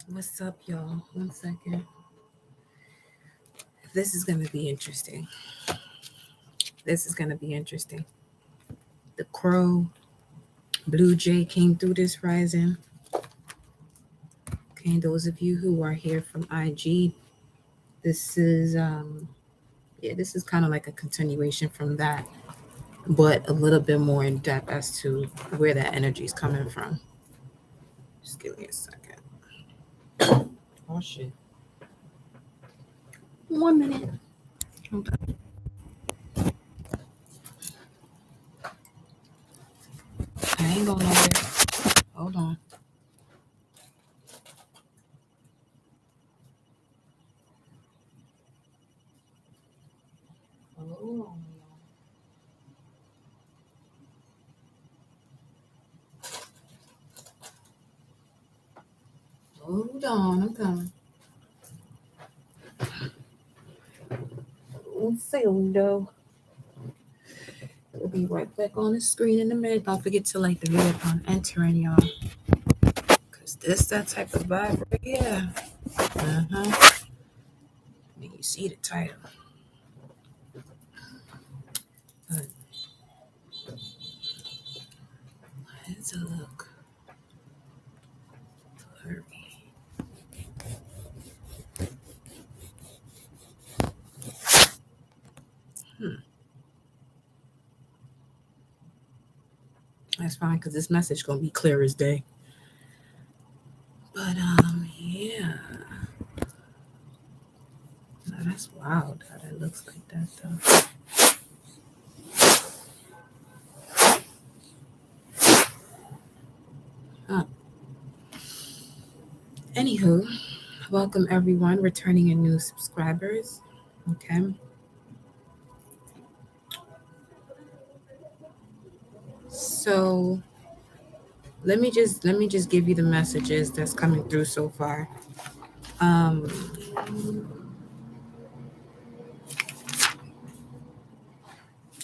What's up, y'all? 1 second. This is going to be interesting. This is going to be interesting. The crow, blue jay came through this rising. Okay, those of you who are here from IG, this is this is kind of like a continuation from that, but a little bit more in depth as to where that energy is coming from. Just give me a second. Oh shit. 1 minute. Hold on. I ain't going nowhere. Hold on. Hold on. Hold on. I'm coming. Un segundo. We'll be right back on the screen in a minute. Don't forget to like the video upon entering, y'all. Because this that type of vibe right here. Uh-huh. And you see the title. But let's look. Hurry. That's fine, because this message gonna be clear as day. But yeah. No, that's wild how that looks like that though. Huh. Anywho, welcome everyone, returning and new subscribers. Okay. So let me just give you the messages that's coming through so far. Um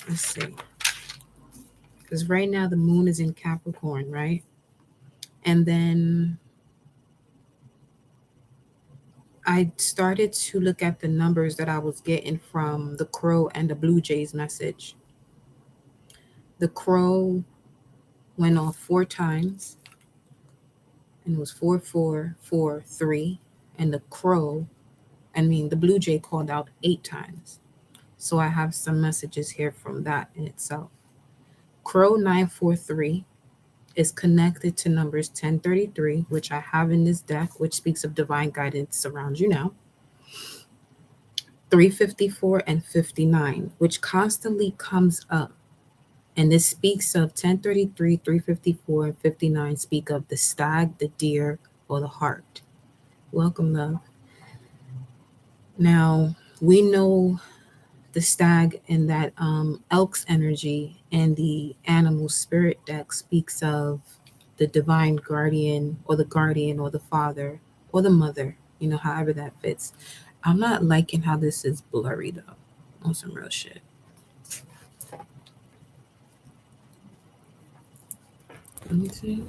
let's see. Because right now the moon is in Capricorn, right? And then I started to look at the numbers that I was getting from the crow and the blue jays message. The crow went off 4 times, and it was 4443. And the blue jay called out 8 times. So I have some messages here from that in itself. Crow 943 is connected to numbers 1033, which I have in this deck, which speaks of divine guidance around you now. 354 and 59, which constantly comes up. And this speaks of 1033, 354, and 59 speak of the stag, the deer, or the hart. Welcome, love. Now, we know the stag and that elk's energy and the animal spirit deck speaks of the divine guardian or the father or the mother, however that fits. I'm not liking how this is blurry though, on some real shit. Let me see.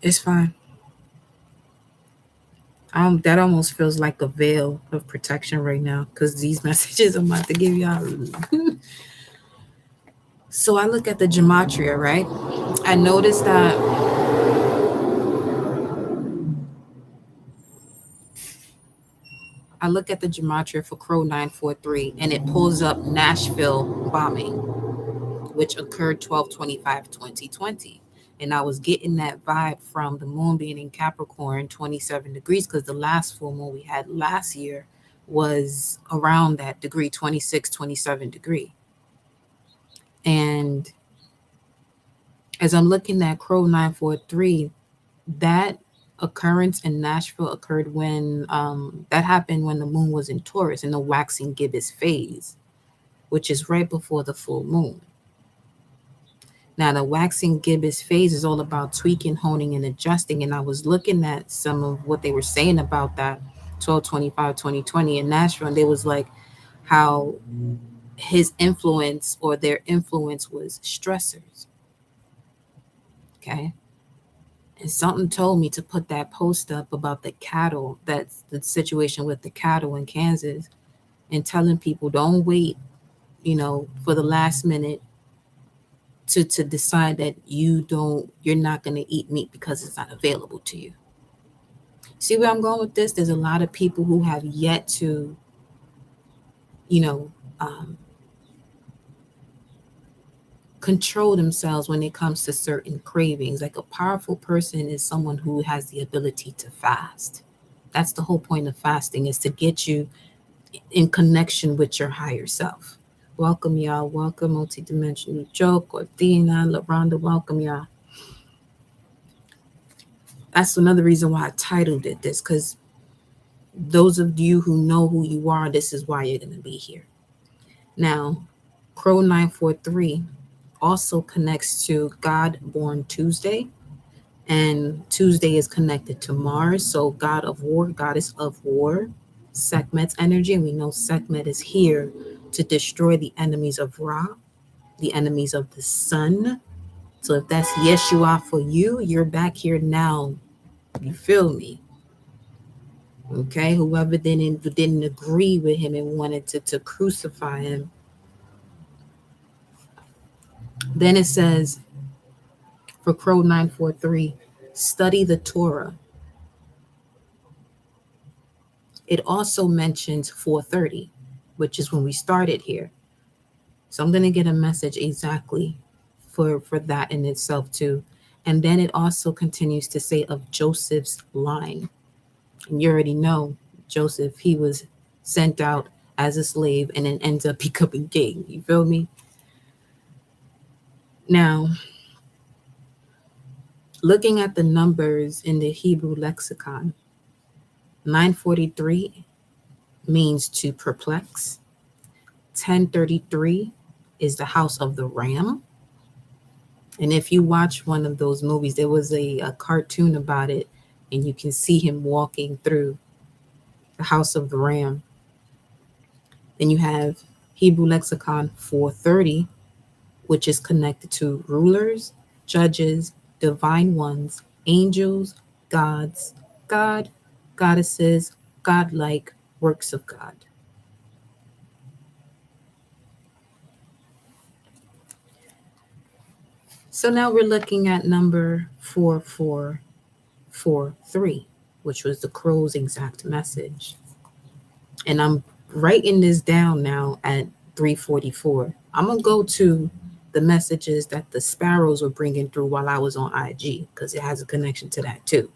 It's fine. That almost feels like a veil of protection right now because these messages I'm about to give y'all. So I look at the gematria, right? I noticed that I look at the gematria for Crow 943 and it pulls up Nashville bombing, which occurred 12/25/2020. And I was getting that vibe from the moon being in Capricorn, 27 degrees, because the last full moon we had last year was around that degree, 26, 27 degree. And as I'm looking at Crow 943, that occurrence in Nashville occurred when that happened when the moon was in Taurus in the waxing gibbous phase, which is right before the full moon. Now, the waxing gibbous phase is all about tweaking, honing, and adjusting. And I was looking at some of what they were saying about that 12/25/2020 in Nashville, and they was like how his influence or their influence was stressors. Okay. And something told me to put that post up about the cattle, that's the situation with the cattle in Kansas, and telling people don't wait, for the last minute to decide that you're not going to eat meat because it's not available to you. See where I'm going with this? There's a lot of people who have yet to, you know, um, control themselves when it comes to certain cravings. Like a powerful person is someone who has the ability to fast. That's the whole point of fasting, is to get you in connection with your higher self. Welcome, y'all. Welcome, Multidimensional Joke, Athena, LaRonda. Welcome, y'all. That's another reason why I titled it this, because those of you who know who you are, this is why you're going to be here. Now, Crow 943 also connects to God born Tuesday, and Tuesday is connected to Mars. So, God of war, goddess of war, Sekhmet's energy. And we know Sekhmet is here to destroy the enemies of Ra, the enemies of the sun. So, if that's Yeshua for you, you're back here now. You feel me? Okay, whoever didn't agree with him and wanted to crucify him. Then it says for Crow 943, study the Torah. It also mentions 4:30, which is when we started here. So I'm going to get a message exactly for that in itself too. And then it also continues to say of Joseph's line. And you already know Joseph, he was sent out as a slave and then ends up becoming king. You feel me? Now, looking at the numbers in the Hebrew lexicon, 943 means to perplex. 1033 is the house of the ram. And if you watch one of those movies, there was a cartoon about it, and you can see him walking through the house of the ram. Then you have Hebrew lexicon 430, which is connected to rulers, judges, divine ones, angels, gods, God, goddesses, godlike works of God. So now we're looking at number 4443, which was the crow's exact message. And I'm writing this down now at 344. I'm going to go to the messages that the sparrows were bringing through while I was on IG, because it has a connection to that too.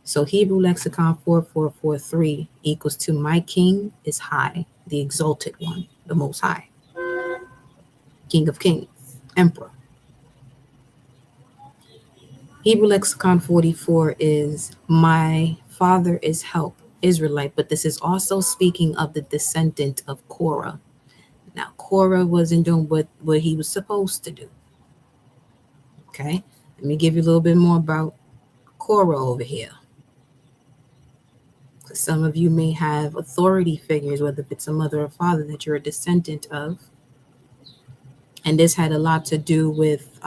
So Hebrew lexicon 4443 equals to my king is high, the exalted one, the most high, king of kings, emperor. Hebrew lexicon 44 is my father is help, Israelite, but this is also speaking of the descendant of Korah. Now, Korah wasn't doing what he was supposed to do. Okay, let me give you a little bit more about Korah over here. Because some of you may have authority figures, whether it's a mother or father that you're a descendant of. And this had a lot to do with,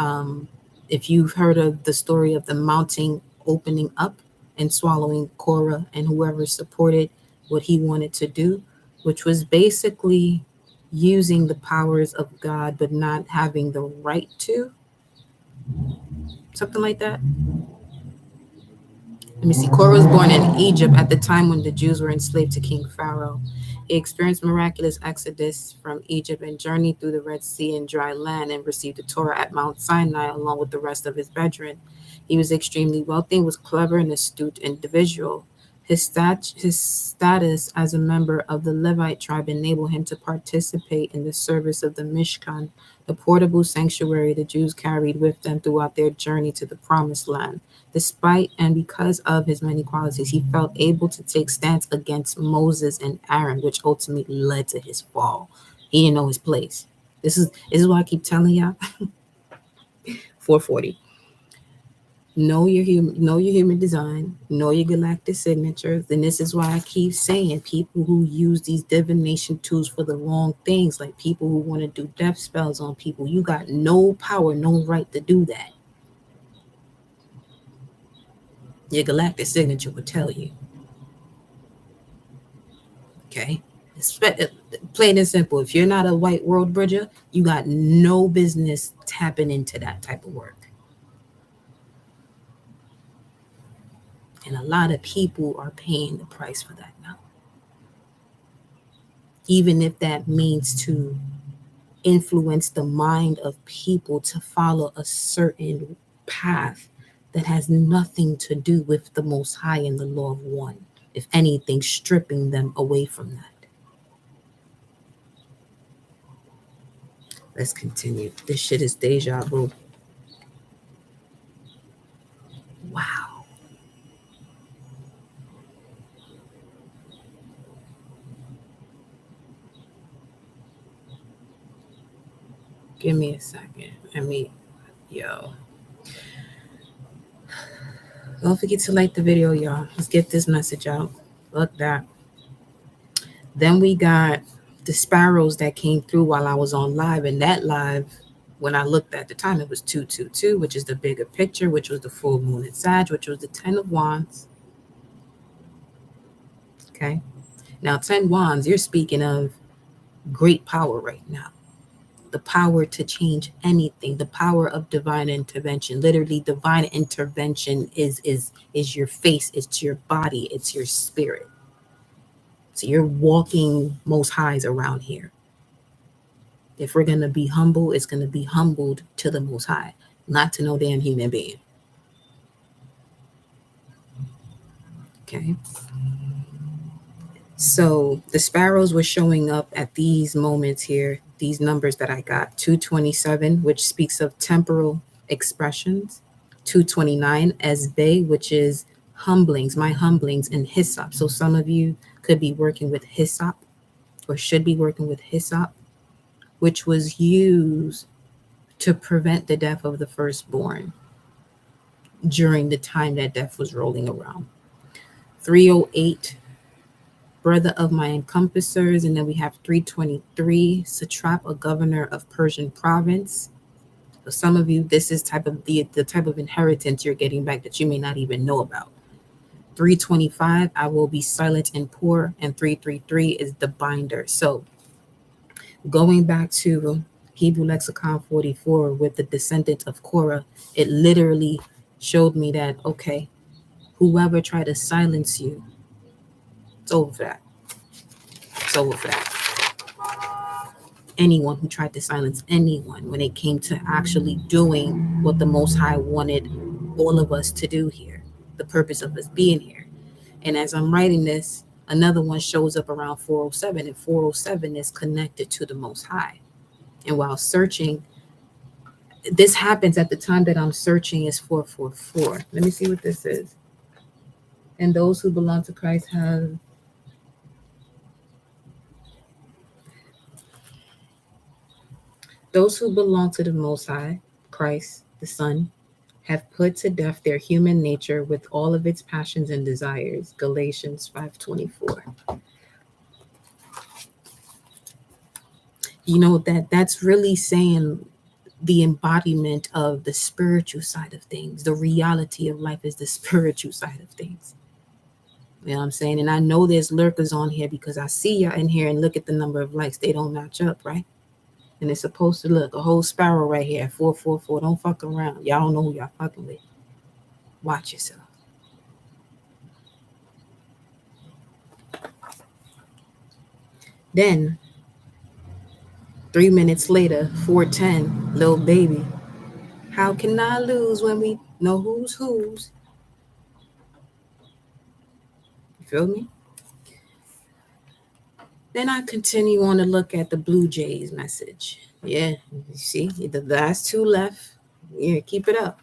if you've heard of the story of the mountain opening up and swallowing Korah and whoever supported what he wanted to do, which was basically using the powers of God but not having the right to. Something like that. Let me see. Korah was born in Egypt at the time when the Jews were enslaved to King Pharaoh. He experienced miraculous exodus from Egypt and journeyed through the Red Sea and dry land and received the Torah at Mount Sinai along with the rest of his brethren. He was extremely wealthy, was clever and astute individual. His status as a member of the Levite tribe enabled him to participate in the service of the Mishkan, the portable sanctuary the Jews carried with them throughout their journey to the Promised Land. Despite and because of his many qualities, he felt able to take stance against Moses and Aaron, which ultimately led to his fall. He didn't know his place. This is why I keep telling y'all. 440. know your human design, know your galactic signatures. And this is why I keep saying people who use these divination tools for the wrong things, like people who want to do death spells on people, you got no power, no right to do that. Your galactic signature will tell you. Okay. Plain and simple. If you're not a white world bridger, you got no business tapping into that type of work. And a lot of people are paying the price for that now. Even if that means to influence the mind of people to follow a certain path that has nothing to do with the Most High and the law of one. If anything, stripping them away from that. Let's continue. This shit is deja vu. Wow. Give me a second. Yo. Don't forget to like the video, y'all. Let's get this message out. Look that. Then we got the sparrows that came through while I was on live. And that live, when I looked at the time, it was 222, which is the bigger picture, which was the full moon in Sag, which was the 10 of Wands. Okay. Now, 10 Wands, you're speaking of great power right now. The power to change anything, the power of divine intervention. Literally, divine intervention is your face, it's your body, it's your spirit. So you're walking most highs around here. If we're gonna be humble, it's gonna be humbled to the most high, not to no damn human being. Okay. So the sparrows were showing up at these moments here, these numbers that I got 227, which speaks of temporal expressions, 229 as bay, which is humblings, my humblings, and hyssop. So some of you could be working with hyssop or should be working with hyssop, which was used to prevent the death of the firstborn during the time that death was rolling around. 308, brother of my encompassers. And then we have 323, satrap, a governor of Persian province. For some of you, this is type of the type of inheritance you're getting back that you may not even know about. 325, I will be silent and poor. And 333 is the binder. So going back to Hebrew Lexicon 44 with the descendant of Korah, it literally showed me that, okay, whoever tried to silence you, it's over for that. It's over for that. Anyone who tried to silence anyone when it came to actually doing what the Most High wanted all of us to do here, the purpose of us being here. And as I'm writing this, another one shows up around 407, and 407 is connected to the Most High. And while searching, this happens at the time that I'm searching is 444. Let me see what this is. And those who belong to Christ have those who belong to the Most High, Christ, the Son, have put to death their human nature with all of its passions and desires. Galatians 5:24. You know that's really saying the embodiment of the spiritual side of things. The reality of life is the spiritual side of things. You know what I'm saying? And I know there's lurkers on here because I see y'all in here and look at the number of likes. They don't match up, right? And it's supposed to look a whole sparrow right here, 444. Don't fuck around. Y'all don't know who y'all fucking with. Watch yourself. Then 3 minutes later, 410, little baby. How can I lose when we know who's whose? You feel me? Then I continue on to look at the Blue Jays message. Yeah, you see, the last two left. Yeah, keep it up.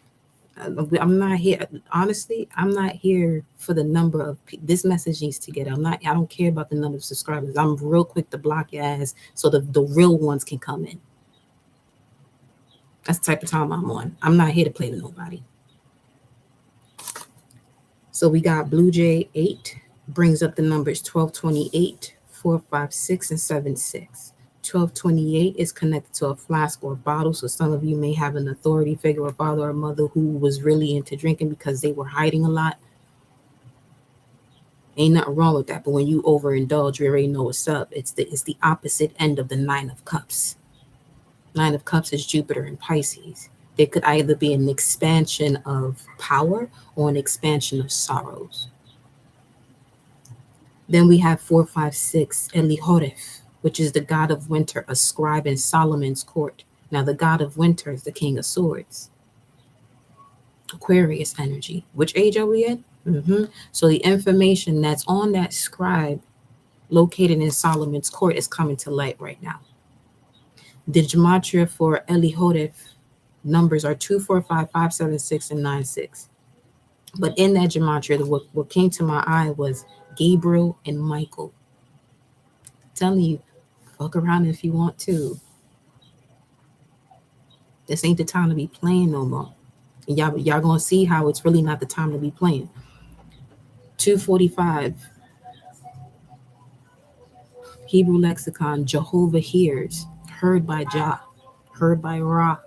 I'm not here. Honestly, I'm not here for the number of. This message needs to get. I'm not. I don't care about the number of subscribers. I'm real quick to block your ass so the real ones can come in. That's the type of time I'm on. I'm not here to play with nobody. So we got Blue Jay 8 brings up the numbers 1228, 456, and 76. 1228 is connected to a flask or bottle. So some of you may have an authority figure, a father or mother who was really into drinking because they were hiding a lot. Ain't nothing wrong with that. But when you overindulge, you already know what's up. It's the opposite end of the Nine of Cups. Nine of Cups is Jupiter and Pisces. There could either be an expansion of power or an expansion of sorrows. Then we have 456, Elihoref, which is the god of winter, a scribe in Solomon's court. Now, the god of winter is the king of swords. Aquarius energy. Which age are we in? So the information that's on that scribe located in Solomon's court is coming to light right now. The gematria for Elihoref numbers are 2, 4, 5, 5, 7, 6, and 9, 6. But in that gematria, what came to my eye was Gabriel and Michael. I'm telling you, fuck around if you want to. This ain't the time to be playing no more. And y'all gonna see how it's really not the time to be playing. 245. Hebrew lexicon, Jehovah hears, heard by Jah, heard by Ra.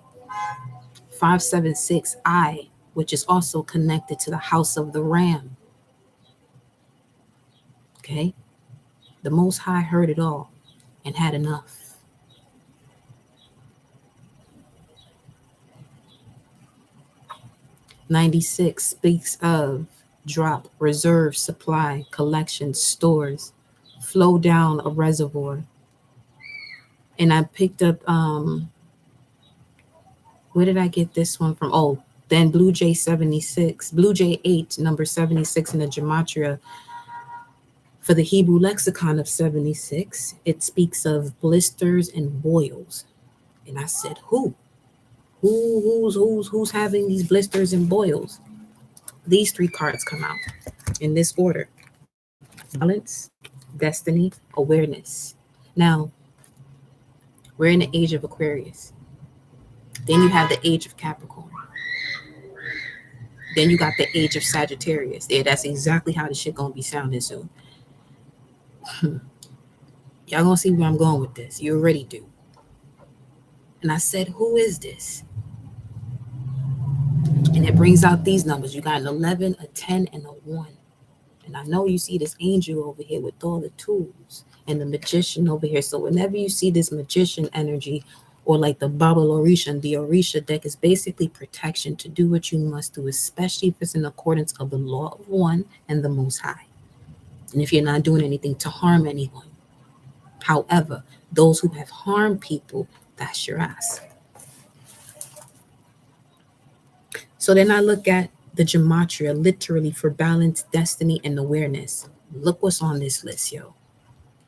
576, I, which is also connected to the house of the ram. Okay? The Most High heard it all and had enough. 96 speaks of drop, reserve, supply, collection, stores, flow down a reservoir. And I picked up, where did I get this one from? Oh, then Blue Jay 76, Blue Jay 8, number 76 in the gematria. For the Hebrew lexicon of 76, it speaks of blisters and boils. And I said, who's having these blisters and boils? These three cards come out in this order: balance, destiny, awareness. Now, we're in the age of Aquarius. Then you have the age of Capricorn. Then you got the age of Sagittarius. Yeah, that's exactly how the shit gonna be sounding soon. Y'all gonna see where I'm going with this. You already do. And I said, who is this? And it brings out these numbers. You got an 11, a 10, and a 1. And I know you see this angel over here with all the tools and the magician over here. So whenever you see this magician energy, or like the Baba Orisha, the Orisha deck is basically protection to do what you must do, especially if it's in accordance of the law of one and the Most High. And if you're not doing anything to harm anyone. However, those who have harmed people, that's your ass. So then I look at the gematria literally for balance, destiny, and awareness. Look what's on this list, yo.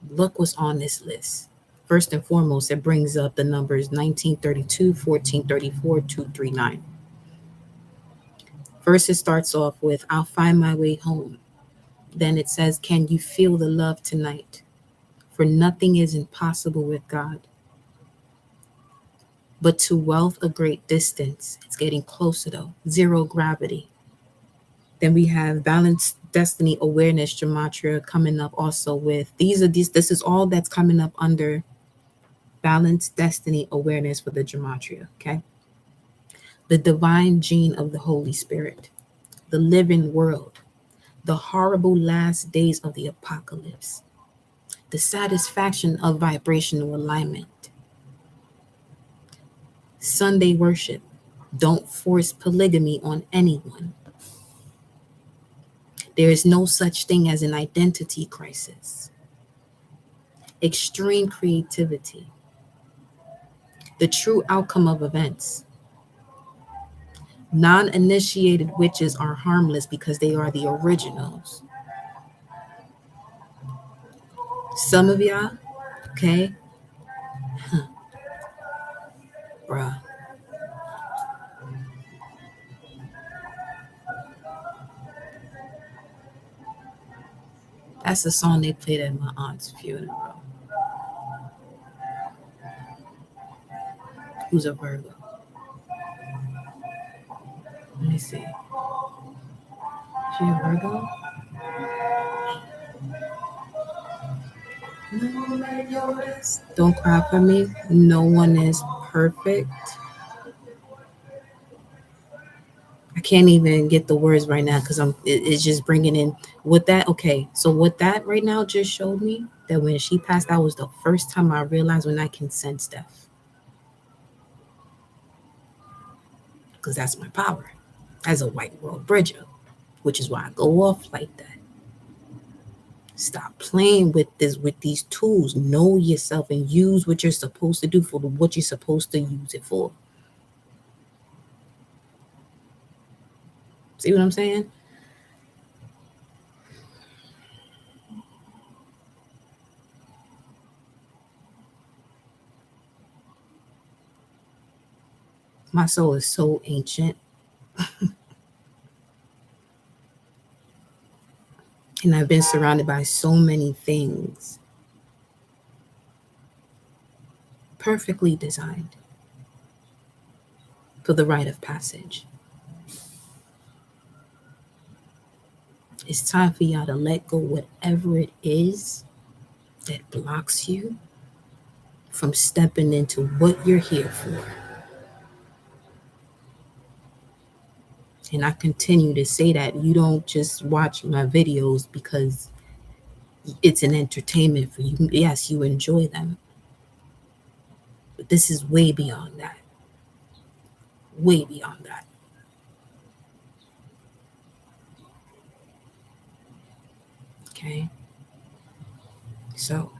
Look what's on this list. First and foremost, it brings up the numbers 1932, 1434, 239. First, it starts off with, I'll find my way home. Then it says, can you feel the love tonight? For nothing is impossible with God. But to wealth a great distance. It's getting closer though. Zero gravity. Then we have balance, destiny, awareness, gematria coming up also with this is all that's coming up under balance, destiny, awareness for the gematria. Okay. The divine gene of the Holy Spirit, the living world, the horrible last days of the apocalypse, the satisfaction of vibrational alignment, Sunday worship. Don't force polygamy on anyone. There is no such thing as an identity crisis. Extreme creativity. The true outcome of events. Non-initiated witches are harmless because they are the originals. Some of y'all, okay? Bruh. That's the song they played at my aunt's funeral. Who's a Virgo? Let me see. You're Virgo? Don't cry for me. No one is perfect. I can't even get the words right now because it's just bringing in with that. Okay, so what that right now just showed me that when she passed, that was the first time I realized when I can sense death, because that's my power as a white world bridger, which is why I go off like that. Stop playing with these tools. Know yourself and use what you're supposed to do for what you're supposed to use it for. See what I'm saying? My soul is so ancient, and I've been surrounded by so many things perfectly designed for the rite of passage. It's time for y'all to let go whatever it is that blocks you from stepping into what you're here for. And I continue to say that you don't just watch my videos because it's an entertainment for you. Yes, you enjoy them, but this is way beyond that. Way beyond that. Okay? So,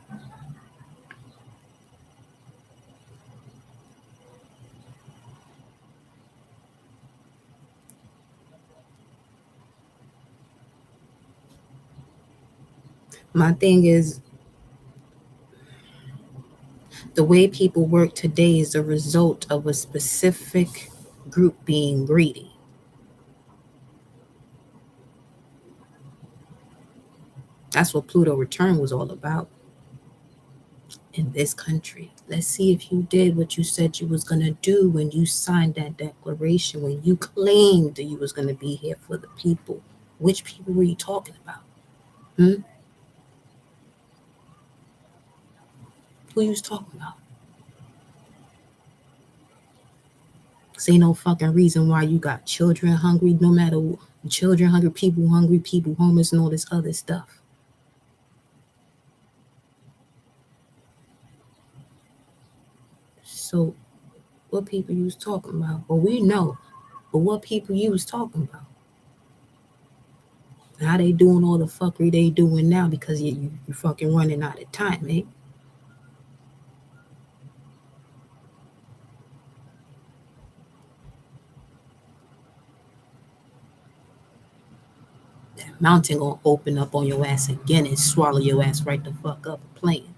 my thing is the way people work today is a result of a specific group being greedy. That's what Pluto return was all about in this country. Let's see if you did what you said you was going to do when you signed that declaration, when you claimed that you was going to be here for the people. Which people were you talking about? Hmm? Who you was talking about? Cause ain't no fucking reason why you got children hungry, no matter children hungry, people homeless, and all this other stuff. So what people you was talking about? Well, we know, but what people you was talking about? How they doing all the fuckery they doing now because you fucking running out of time, eh? That mountain gonna open up on your ass again and swallow your ass right the fuck up playing.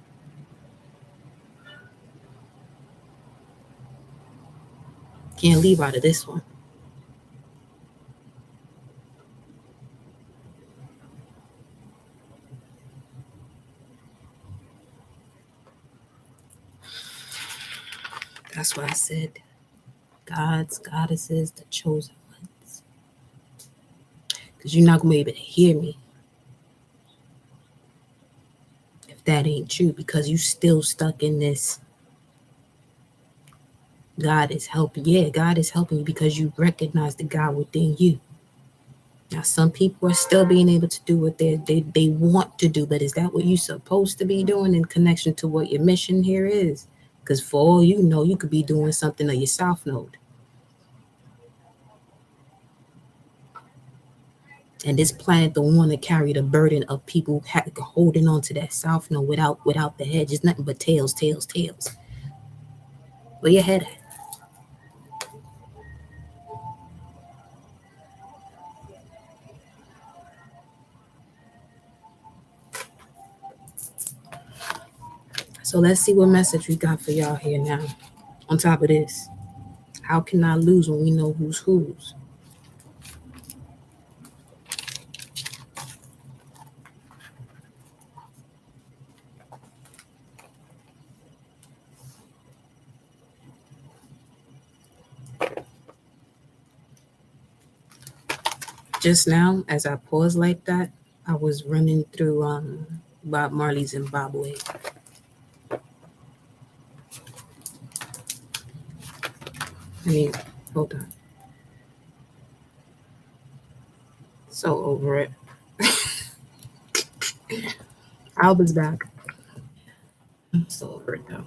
Can't leave out of this one. That's why I said gods, goddesses, the chosen ones. Because you're not gonna be able to hear me if that ain't true, because you still stuck in this God is helping. Yeah, God is helping you because you recognize the God within you. Now, some people are still being able to do what they want to do, but is that what you're supposed to be doing in connection to what your mission here is? Because for all you know, you could be doing something of your South Node. And this planet don't want to carry the burden of people holding on to that South Node without the head. Just nothing but tails, tails, tails. Where your head at? So let's see what message we got for y'all here now. On top of this, how can I lose when we know who's whose? Just now, as I paused like that, I was running through Bob Marley's Zimbabwe. I mean, hold on. So over it. Alba's back. I'm so over it though.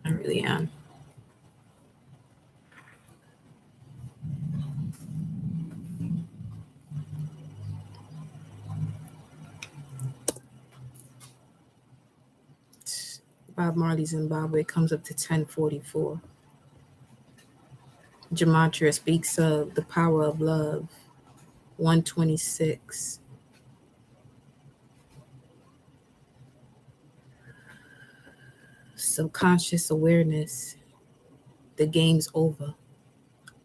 I really am. Bob Marley's Zimbabwe comes up to 1044. Gematria speaks of the power of love. 126. Subconscious awareness. The game's over.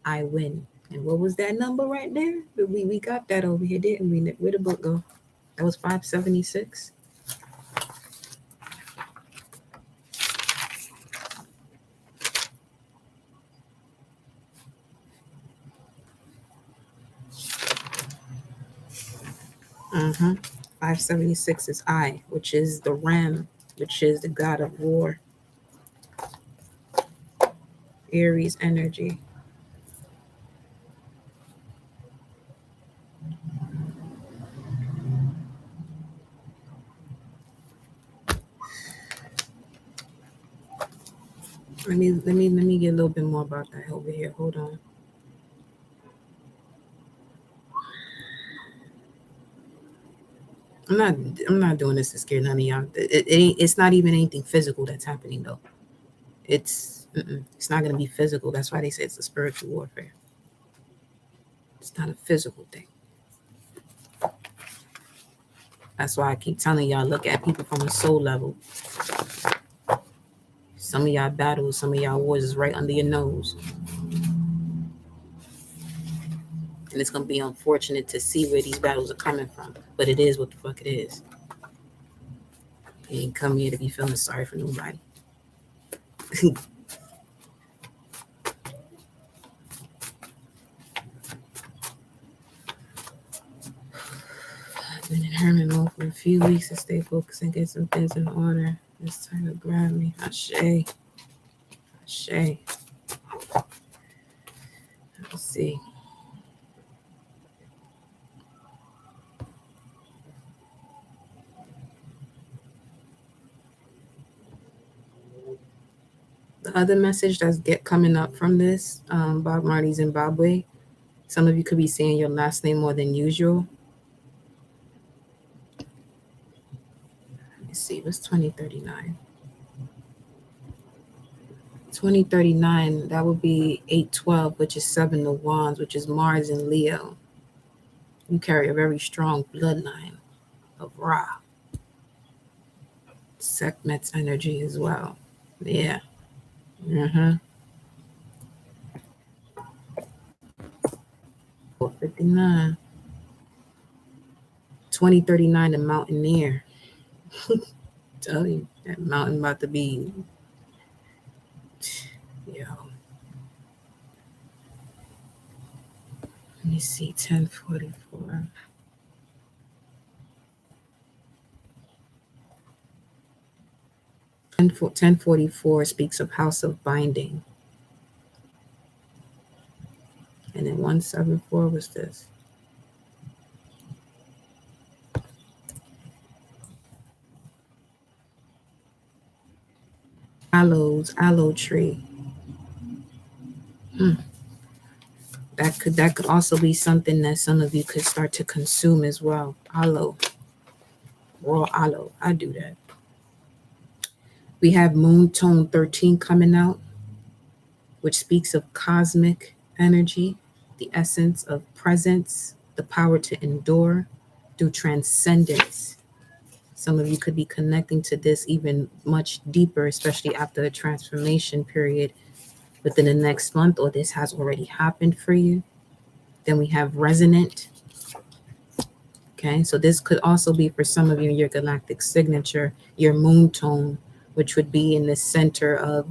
I win. And what was that number right there? We got that over here, didn't we? Where'd the book go? That was 576. Mm-hmm. 576 is I, which is the Ram, which is the god of war. Aries energy. Let me get a little bit more about that over here. Hold on. I'm not I'm not doing this to scare none of y'all. It's not even anything physical that's happening though. It's not gonna be physical. That's why they say it's a spiritual warfare. It's not a physical thing. That's why I keep telling y'all look at people from a soul level. Some of y'all battles, some of y'all wars is right under your nose. And it's gonna be unfortunate to see where these battles are coming from. But it is what the fuck it is. You ain't come here to be feeling sorry for nobody. I've been in Herman mode for a few weeks to stay focused and get some things in order. It's time to grab me. Ashe. Ashe. Let's see. The other message that's coming up from this, Bob Marley Zimbabwe. Some of you could be saying your last name more than usual. Let's see, what's 2039? 2039, that would be 812, which is 7 of Wands, which is Mars and Leo. You carry a very strong bloodline of Ra. Sekhmet's energy as well. Yeah. Mm-hmm. 459. 2039, the Mountaineer. Tell you, that mountain about to be, yo. Let me see, 1044. 1044 speaks of House of Binding. And then 174 was this. Aloe tree. That could also be something that some of you could start to consume as well. Aloe. Raw aloe. I do that. We have Moon Tone 13 coming out, which speaks of cosmic energy, the essence of presence, the power to endure through transcendence. Some of you could be connecting to this even much deeper, especially after a transformation period within the next month, or this has already happened for you. Then we have resonant. Okay, so this could also be for some of you your galactic signature, your moon tone, which would be in the center of,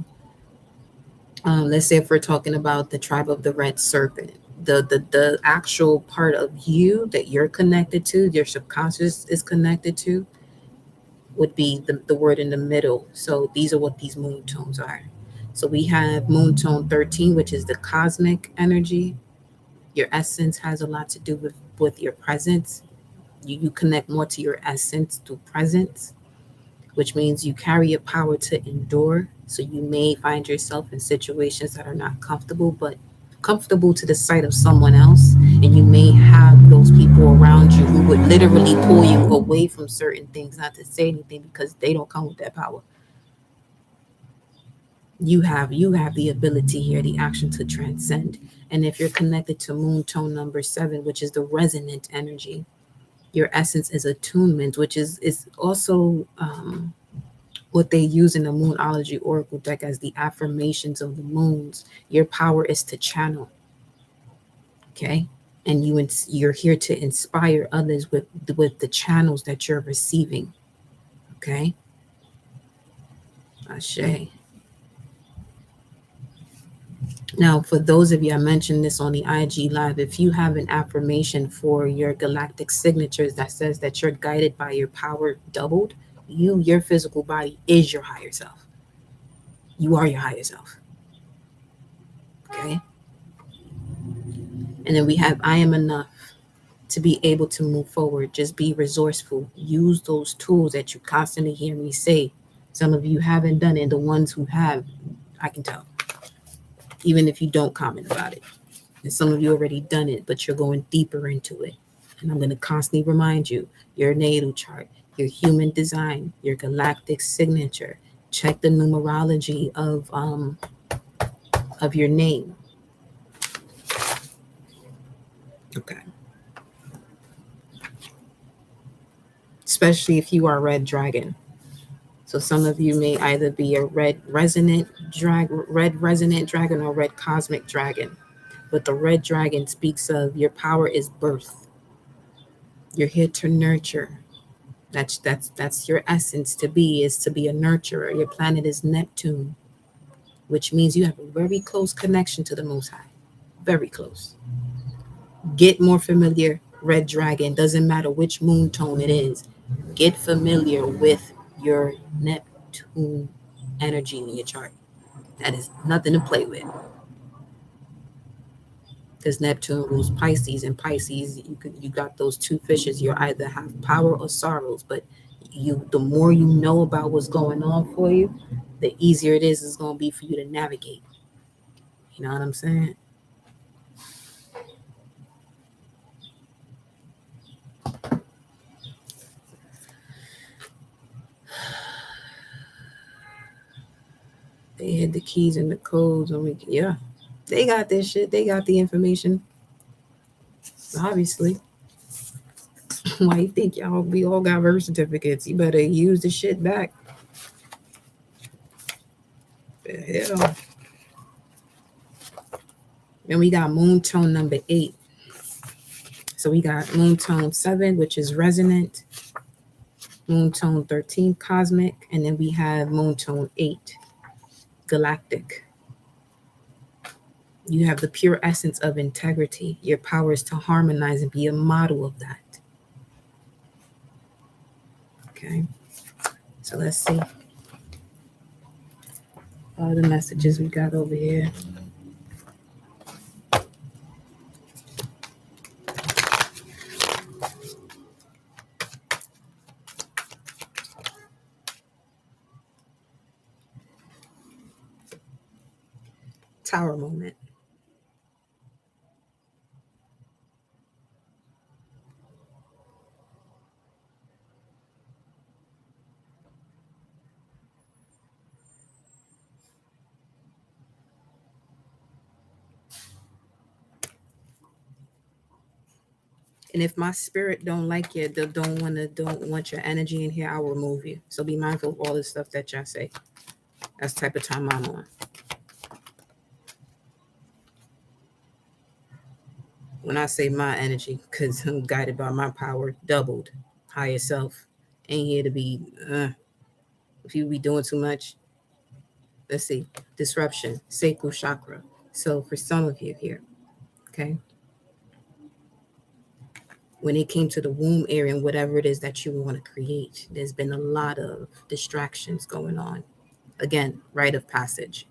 let's say if we're talking about the tribe of the red serpent, the actual part of you that you're connected to, your subconscious is connected to, would be the word in the middle. So these are what these moon tones are. So we have moon tone 13, which is the cosmic energy. Your essence has a lot to do with your presence. You connect more to your essence through presence, which means you carry a power to endure. So you may find yourself in situations that are not comfortable, but comfortable to the sight of someone else. And you may have those people around you who would literally pull you away from certain things, not to say anything because they don't come with that power. You have the ability here, the action to transcend. And if you're connected to moon tone number 7, which is the resonant energy, your essence is attunement, which is also what they use in the Moonology Oracle deck as the affirmations of the moons. Your power is to channel, okay? And you're here to inspire others with the channels that you're receiving, okay? Ashe. Now, for those of you, I mentioned this on the IG Live, if you have an affirmation for your galactic signatures that says that you're guided by your power doubled, your physical body is your higher self. You are your higher self, okay? And then we have I am enough to be able to move forward. Just be resourceful. Use those tools that you constantly hear me say. Some of you haven't done it. The ones who have, I can tell, even if you don't comment about it. And some of you already done it, but you're going deeper into it. And I'm going to constantly remind you your natal chart, your human design, your galactic signature. Check the numerology of your name. Okay. Especially if you are red dragon. So some of you may either be a red resonant dragon or red cosmic dragon. But the red dragon speaks of your power is birth. You're here to nurture. That's your essence. To be is to be a nurturer. Your planet is Neptune, which means you have a very close connection to the Most High. Very close. Get more familiar, red dragon. Doesn't matter which moon tone it is. Get familiar with your Neptune energy in your chart. That is nothing to play with. Because Neptune rules Pisces, and Pisces, you got those two fishes. You either have power or sorrows, but the more you know about what's going on for you, the easier it is going to be for you to navigate. You know what I'm saying? They had the keys and the codes, and yeah, they got this shit. They got the information. Obviously, why you think we all got birth certificates? You better use the shit back. The hell. And we got moon tone number 8. So we got moon tone 7, which is resonant, moon tone 13, cosmic, and then we have moon tone 8, galactic. You have the pure essence of integrity. Your power is to harmonize and be a model of that. Okay. So let's see all the messages we got over here. Tower moment. And if my spirit don't like you, don't want your energy in here, I'll remove you. So be mindful of all the stuff that y'all say. That's the type of time I'm on. When I say my energy, because I'm guided by my power, doubled, higher self. Ain't here to be, if you be doing too much, let's see, disruption, sacral chakra. So for some of you here, okay, when it came to the womb area and whatever it is that you want to create, there's been a lot of distractions going on. Again, rite of passage.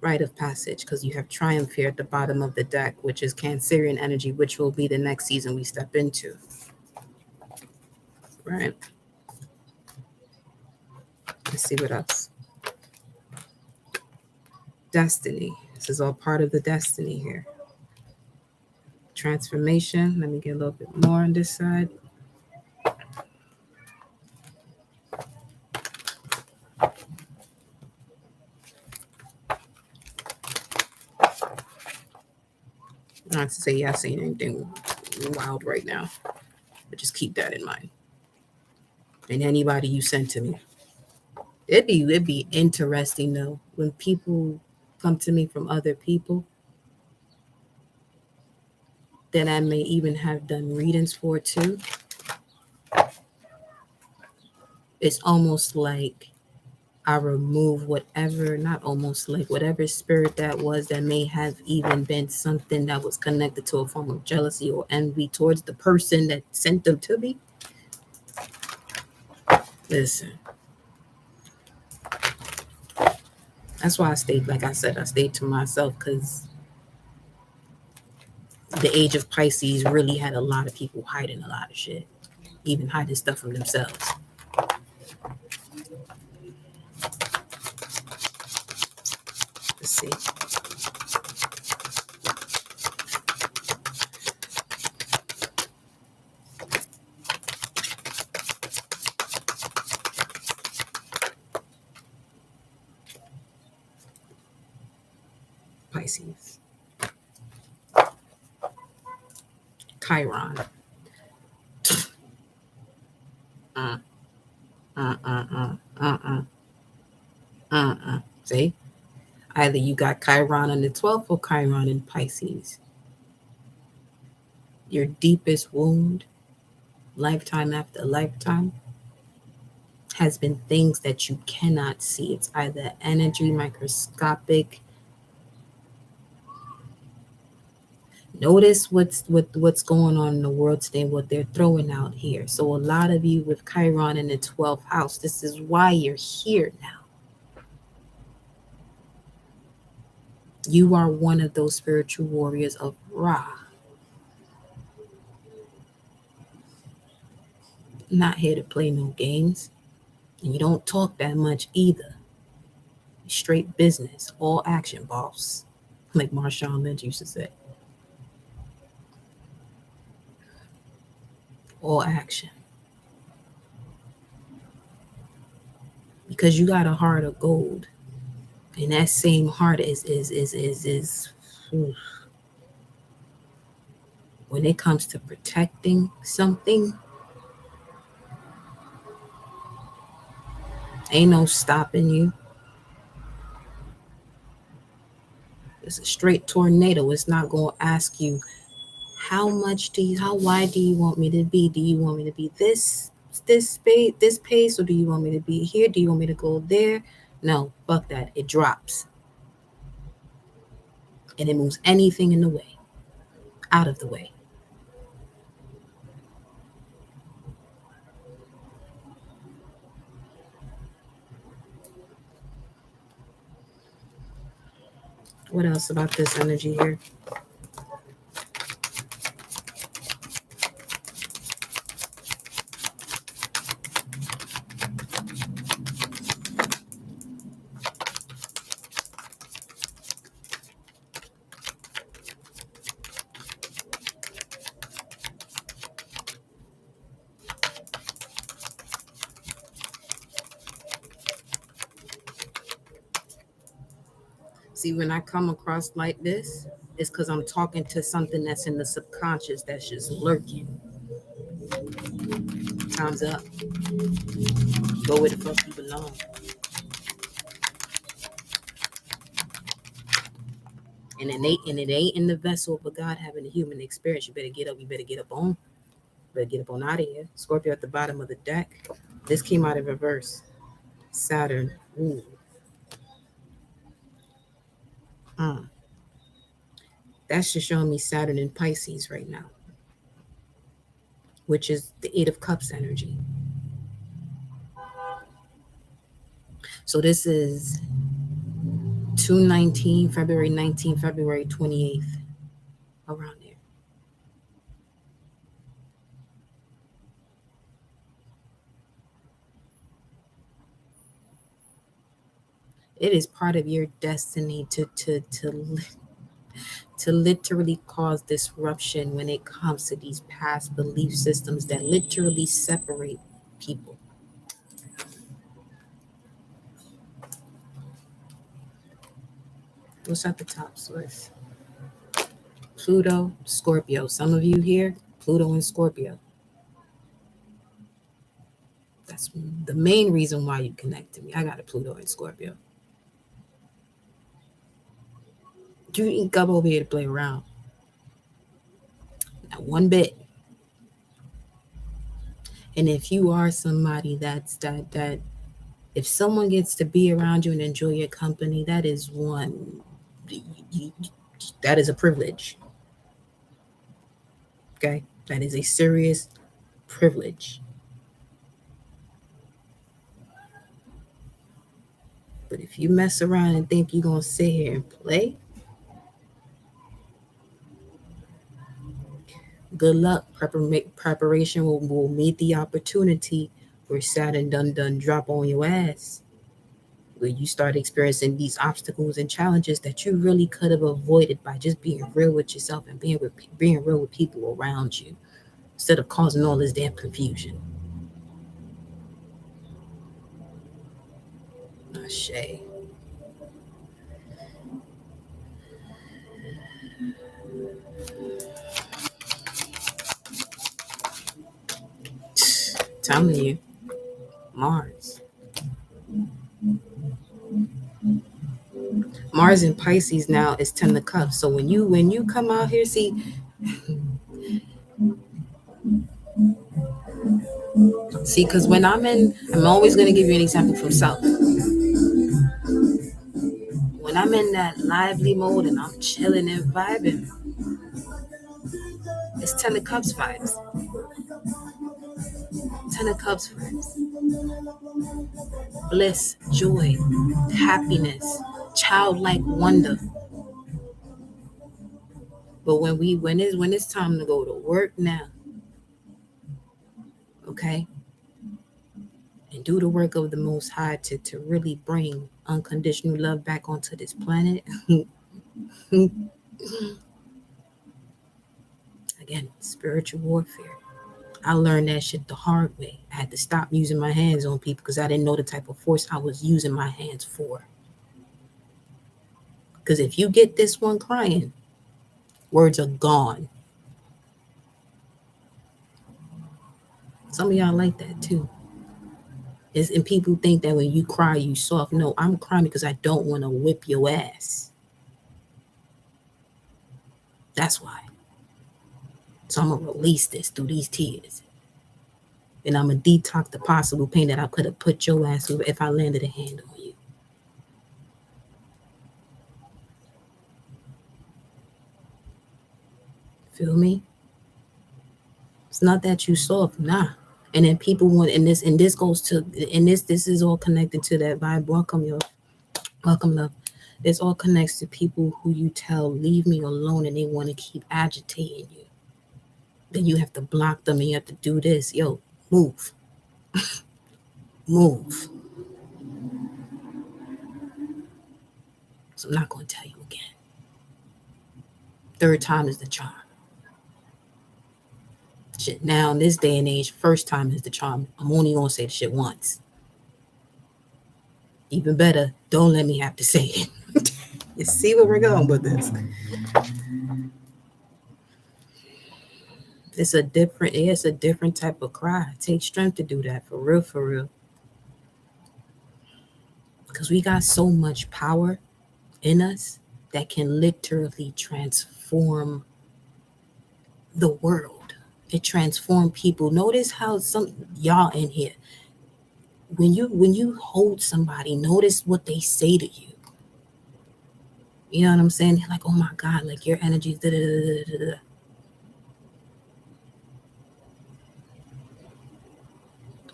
Rite of passage, because you have Triumph here at the bottom of the deck, which is Cancerian energy, which will be the next season we step into. Right? Let's see what else. Destiny. This is all part of the destiny here. Transformation. Let me get a little bit more on this side. Not to say y'all saying anything wild right now, but just keep that in mind. And anybody you send to me. It'd be interesting though when people come to me from other people that I may even have done readings for too. It's almost like I remove whatever, not almost like whatever spirit that was that may have even been something that was connected to a form of jealousy or envy towards the person that sent them to me. Listen, that's why I stayed, like I said, I stayed to myself because the age of Pisces really had a lot of people hiding a lot of shit, even hiding stuff from themselves. Let's see. Pisces. Chiron. Uh, uh, uh, uh, uh, See? Either you got Chiron on the 12th or Chiron in Pisces. Your deepest wound, lifetime after lifetime, has been things that you cannot see. It's either energy, microscopic. Notice what's going on in the world today, what they're throwing out here. So a lot of you with Chiron in the 12th house, this is why you're here now. You are one of those spiritual warriors of Ra. Not here to play no games. And you don't talk that much either. Straight business, all action, boss. Like Marshawn Lynch used to say. All action. Because you got a heart of gold. And that same heart is when it comes to protecting something, ain't no stopping you. It's a straight tornado. It's not gonna ask you how wide do you want me to be? Do you want me to be this pace, or do you want me to be here? Do you want me to go there? No, fuck that. It drops. And it moves anything in the way, out of the way. What else about this energy here? See, when I come across like this, it's because I'm talking to something that's in the subconscious that's just lurking. Time's up. Go where the fuck you belong. And it ain't in the vessel of a God having a human experience. You better get up. You better get up on. Better get up on out of here. Scorpio at the bottom of the deck. This came out of reverse. Saturn. Ooh. That's just showing me Saturn in Pisces right now. which is the Eight of Cups energy. So this is 2/19, February 19th, February 28th, around there. It is part of your destiny to literally cause disruption when it comes to these past belief systems that literally separate people. What's at the top, Source? Pluto, Scorpio. Some of you here, Pluto and Scorpio. That's the main reason why you connect to me. I got a Pluto and Scorpio. You ain't come over here to play around. Not one bit. And if you are somebody that if someone gets to be around you and enjoy your company, that is one, that is a privilege. Okay, that is a serious privilege. But if you mess around and think you're gonna sit here and play, good luck. Preparation will meet the opportunity where Saturn done drop on your ass, where you start experiencing these obstacles and challenges that you really could have avoided by just being real with yourself and being real with people around you, instead of causing all this damn confusion. Ashe. Telling you, Mars. Mars in Pisces now is 10 of Cups. So when you come out here, see, because when I'm always going to give you an example from South. When I'm in that lively mode and I'm chilling and vibing, it's 10 of Cups vibes. 10 of Cups vibes. Bliss, joy, happiness, childlike wonder. But when it's time to go to work now, okay, and do the work of the Most High to really bring unconditional love back onto this planet. Again, spiritual warfare. I learned that shit the hard way. I had to stop using my hands on people because I didn't know the type of force I was using my hands for. Because if you get this one crying, words are gone. Some of y'all like that too. And people think that when you cry, you soft. No, I'm crying because I don't want to whip your ass. That's why. So I'm going to release this through these tears. And I'm going to detox the possible pain that I could have put your ass through if I landed a hand on you. Feel me? It's not that you soft, nah. And then people want, and this goes to, and this is all connected to that vibe. Welcome, love. This all connects to people who you tell, leave me alone, and they want to keep agitating you. Then you have to block them and you have to do this. Yo, move. Move. So I'm not going to tell you again. Third time is the charm. Shit, now in this day and age, first time is the charm. I'm only going to say the shit once. Even better, don't let me have to say it. You see where we're going with this? It's a different type of cry. It takes strength to do that, for real. Because we got so much power in us that can literally transform the world. It transforms people. Notice how some y'all in here, when you hold somebody, notice what they say to you. You know what I'm saying? They're like, oh my God, like your energy, da, da, da, da, da.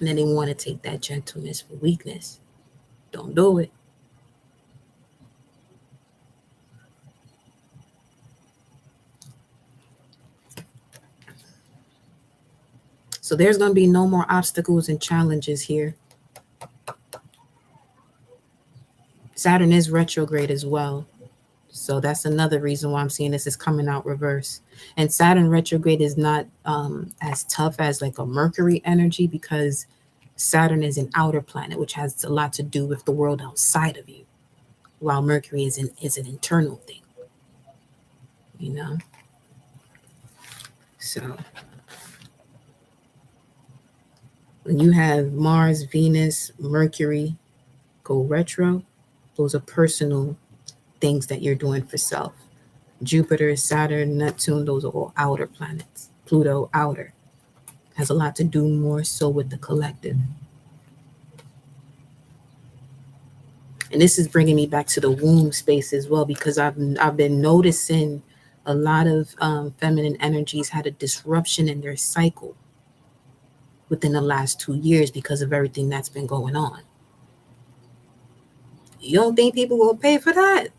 And then they want to take that gentleness for weakness. Don't do it. So there's going to be no more obstacles and challenges here. Saturn is retrograde as well. So that's another reason why I'm seeing this is coming out reverse. And Saturn retrograde is not as tough as like a Mercury energy, because Saturn is an outer planet, which has a lot to do with the world outside of you, while Mercury is an internal thing, you know? So when you have Mars, Venus, Mercury go retro, those are personal things that you're doing for self. Jupiter, Saturn, Neptune, those are all outer planets. Pluto, outer. Has a lot to do more so with the collective. And this is bringing me back to the womb space as well, because I've been noticing a lot of feminine energies had a disruption in their cycle within the last 2 years because of everything that's been going on. You don't think people will pay for that?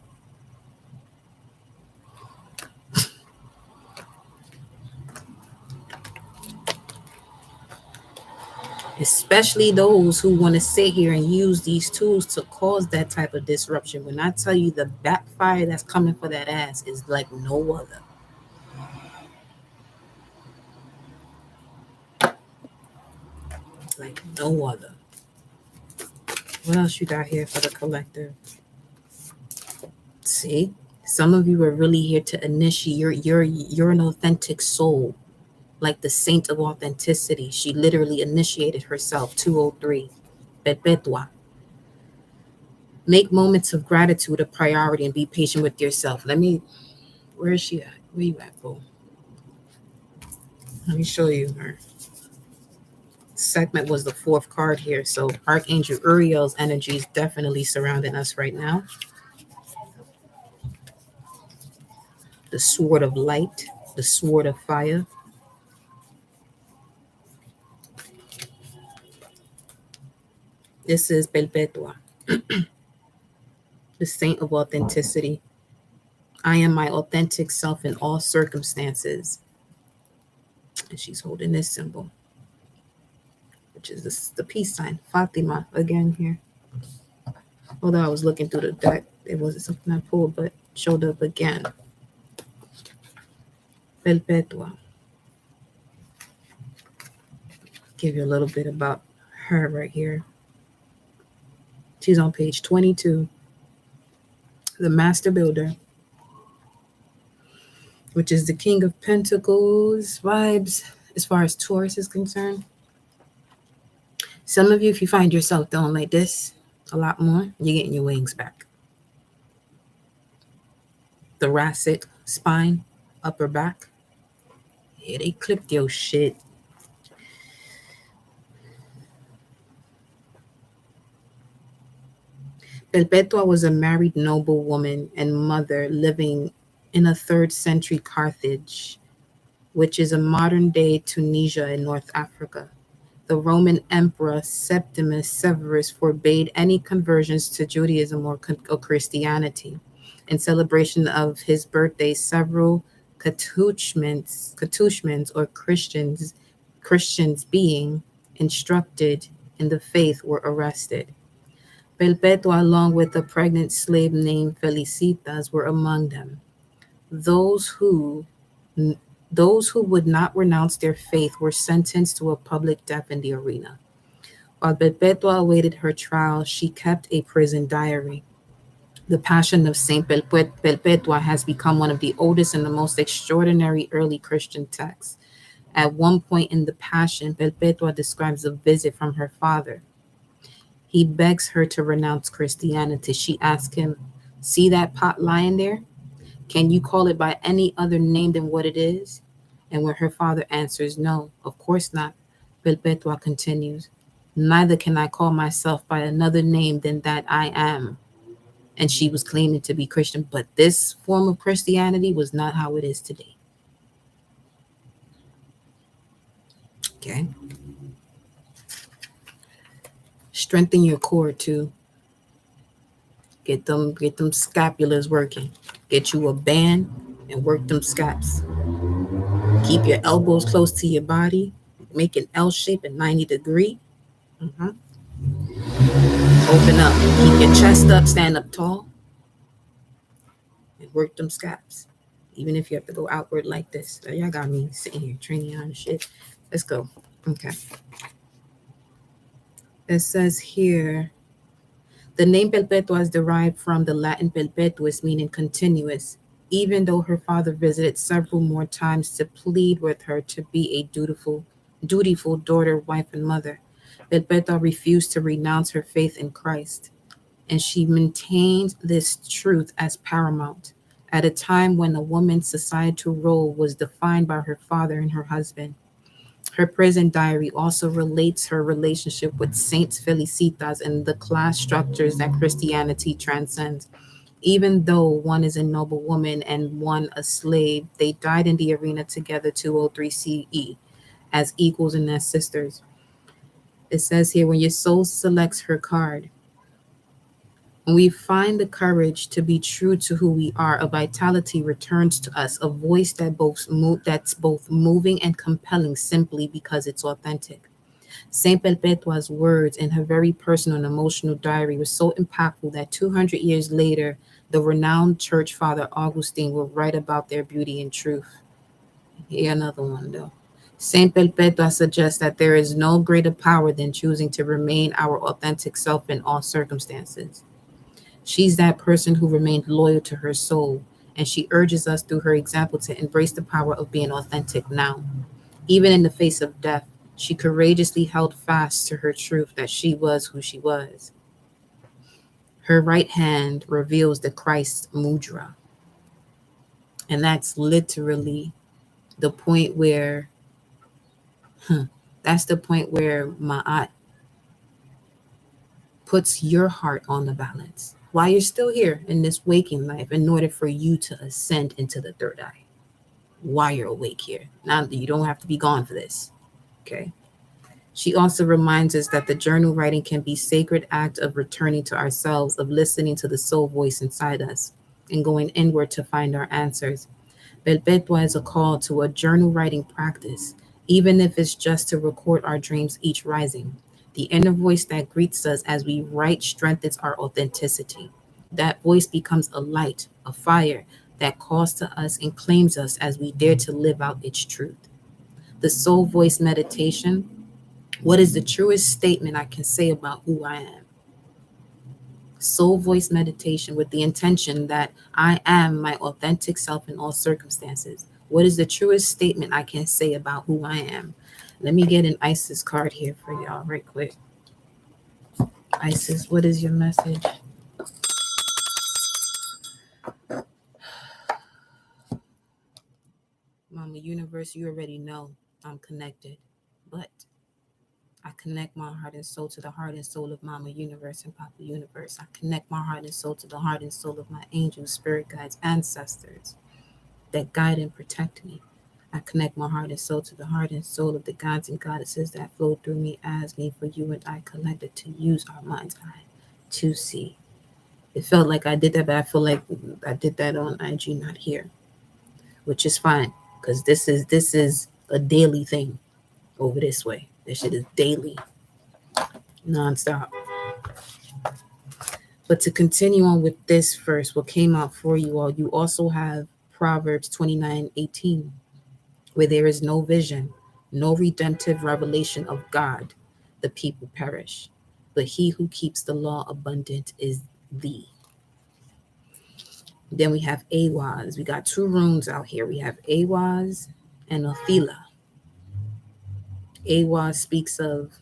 Especially those who want to sit here and use these tools to cause that type of disruption. When I tell you the backfire that's coming for that ass is like no other. Like no other. What else you got here for the collective? See, some of you are really here to initiate. You're an authentic soul, like the saint of authenticity. She literally initiated herself. 203, Perpetua. Make moments of gratitude a priority and be patient with yourself. Where is she at? Where you at, boo? Let me show you her. Segment was the fourth card here. So Archangel Uriel's energy is definitely surrounding us right now. The sword of light, the sword of fire. This is Perpetua, the saint of authenticity. I am my authentic self in all circumstances. And she's holding this symbol, which is the peace sign, Fatima, again here. Although I was looking through the deck, it wasn't something I pulled, but showed up again. Perpetua. Give you a little bit about her right here. She's on page 22. The Master Builder, which is the King of Pentacles vibes as far as Taurus is concerned. Some of you, if you find yourself doing like this a lot more, you're getting your wings back. Thoracic spine, upper back. Yeah, they clipped your shit. Perpetua was a married noblewoman and mother living in a 3rd century Carthage, which is a modern-day Tunisia in North Africa. The Roman Emperor Septimus Severus forbade any conversions to Judaism or Christianity. In celebration of his birthday, several catechumen's or Christians being instructed in the faith were arrested. Perpetua, along with a pregnant slave named Felicitas, were among them. Those who would not renounce their faith were sentenced to a public death in the arena. While Perpetua awaited her trial, she kept a prison diary. The Passion of Saint Perpetua has become one of the oldest and the most extraordinary early Christian texts. At one point in the Passion, Perpetua describes a visit from her father. He begs her to renounce Christianity. She asks him, "See that pot lying there? Can you call it by any other name than what it is?" And when her father answers, "No, of course not," Perpetua continues, "Neither can I call myself by another name than that I am." And she was claiming to be Christian, but this form of Christianity was not how it is today. Okay. Strengthen your core too. Get them scapulas working. Get you a band and work them scaps. Keep your elbows close to your body. Make an L shape at 90 degree. Mhm. Open up. Keep your chest up. Stand up tall and work them scaps. Even if you have to go outward like this. Y'all got me sitting here training on shit. Let's go. Okay. It says here the name Perpetua is derived from the Latin perpetuus, meaning continuous, even though her father visited several more times to plead with her to be a dutiful daughter, wife, and mother. Perpetua refused to renounce her faith in Christ, and she maintained this truth as paramount at a time when a woman's societal role was defined by her father and her husband. Her prison diary also relates her relationship with Saints Felicitas and the class structures that Christianity transcends. Even though one is a noble woman and one a slave, they died in the arena together 203 CE as equals and as sisters. It says here when your soul selects her card, when we find the courage to be true to who we are, a vitality returns to us, a voice that's both moving and compelling simply because it's authentic. Saint Perpetua's words in her very personal and emotional diary were so impactful that 200 years later, the renowned church father Augustine will write about their beauty and truth. Here another one though. Saint Perpetua suggests that there is no greater power than choosing to remain our authentic self in all circumstances. She's that person who remained loyal to her soul, and she urges us through her example to embrace the power of being authentic now. Even in the face of death, she courageously held fast to her truth that she was who she was. Her right hand reveals the Christ mudra, and that's literally the point where, that's the point where Ma'at puts your heart on the balance while you're still here in this waking life in order for you to ascend into the third eye while you're awake here. Now, you don't have to be gone for this. Okay. She also reminds us that the journal writing can be a sacred act of returning to ourselves, of listening to the soul voice inside us, and going inward to find our answers. Perpetua is a call to a journal writing practice, even if it's just to record our dreams each rising. The inner voice that greets us as we write strengthens our authenticity. That voice becomes a light, a fire that calls to us and claims us as we dare to live out its truth. The soul voice meditation, what is the truest statement I can say about who I am? Soul voice meditation with the intention that I am my authentic self in all circumstances. What is the truest statement I can say about who I am? Let me get an Isis card here for y'all, right quick. Isis, what is your message? Mama Universe, you already know I'm connected, but I connect my heart and soul to the heart and soul of Mama Universe and Papa Universe. I connect my heart and soul to the heart and soul of my angels, spirit guides, ancestors that guide and protect me. I connect my heart and soul to the heart and soul of the gods and goddesses that flow through me as me for you and I collected to use our mind's eye to see. It felt like I did that, but I feel like I did that on IG, not here, which is fine because this is a daily thing over this way. This shit is daily, nonstop. But to continue on with this first, what came out for you all, you also have Proverbs 29:18, where there is no vision, no redemptive revelation of God, the people perish. But he who keeps the law abundant is thee. Then we have Awaz. We got two runes out here. We have Awaz and Othila. Awaz speaks of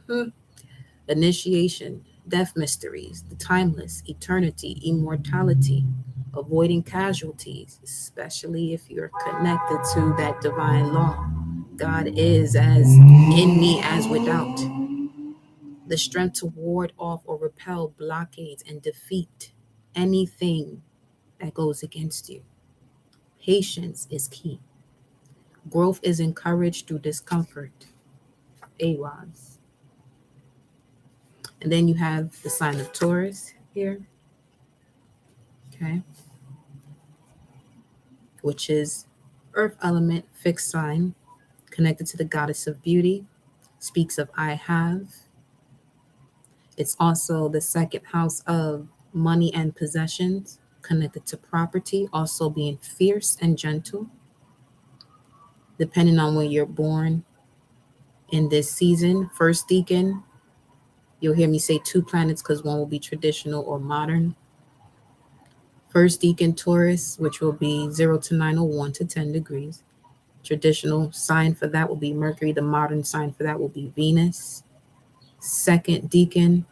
initiation, death mysteries, the timeless, eternity, immortality, avoiding casualties, especially if you're connected to that divine law. God is as in me as without. The strength to ward off or repel blockades and defeat anything that goes against you. Patience is key. Growth is encouraged through discomfort. Awaz. And then you have the sign of Taurus here, okay, which is earth element, fixed sign, connected to the goddess of beauty, speaks of I have. It's also the second house of money and possessions, connected to property, also being fierce and gentle. Depending on when you're born in this season, first deacon, you'll hear me say two planets because one will be traditional or modern. First deacon Taurus, which will be 0 to 9 or 1 to 10 degrees. Traditional sign for that will be Mercury. The modern sign for that will be Venus. Second deacon,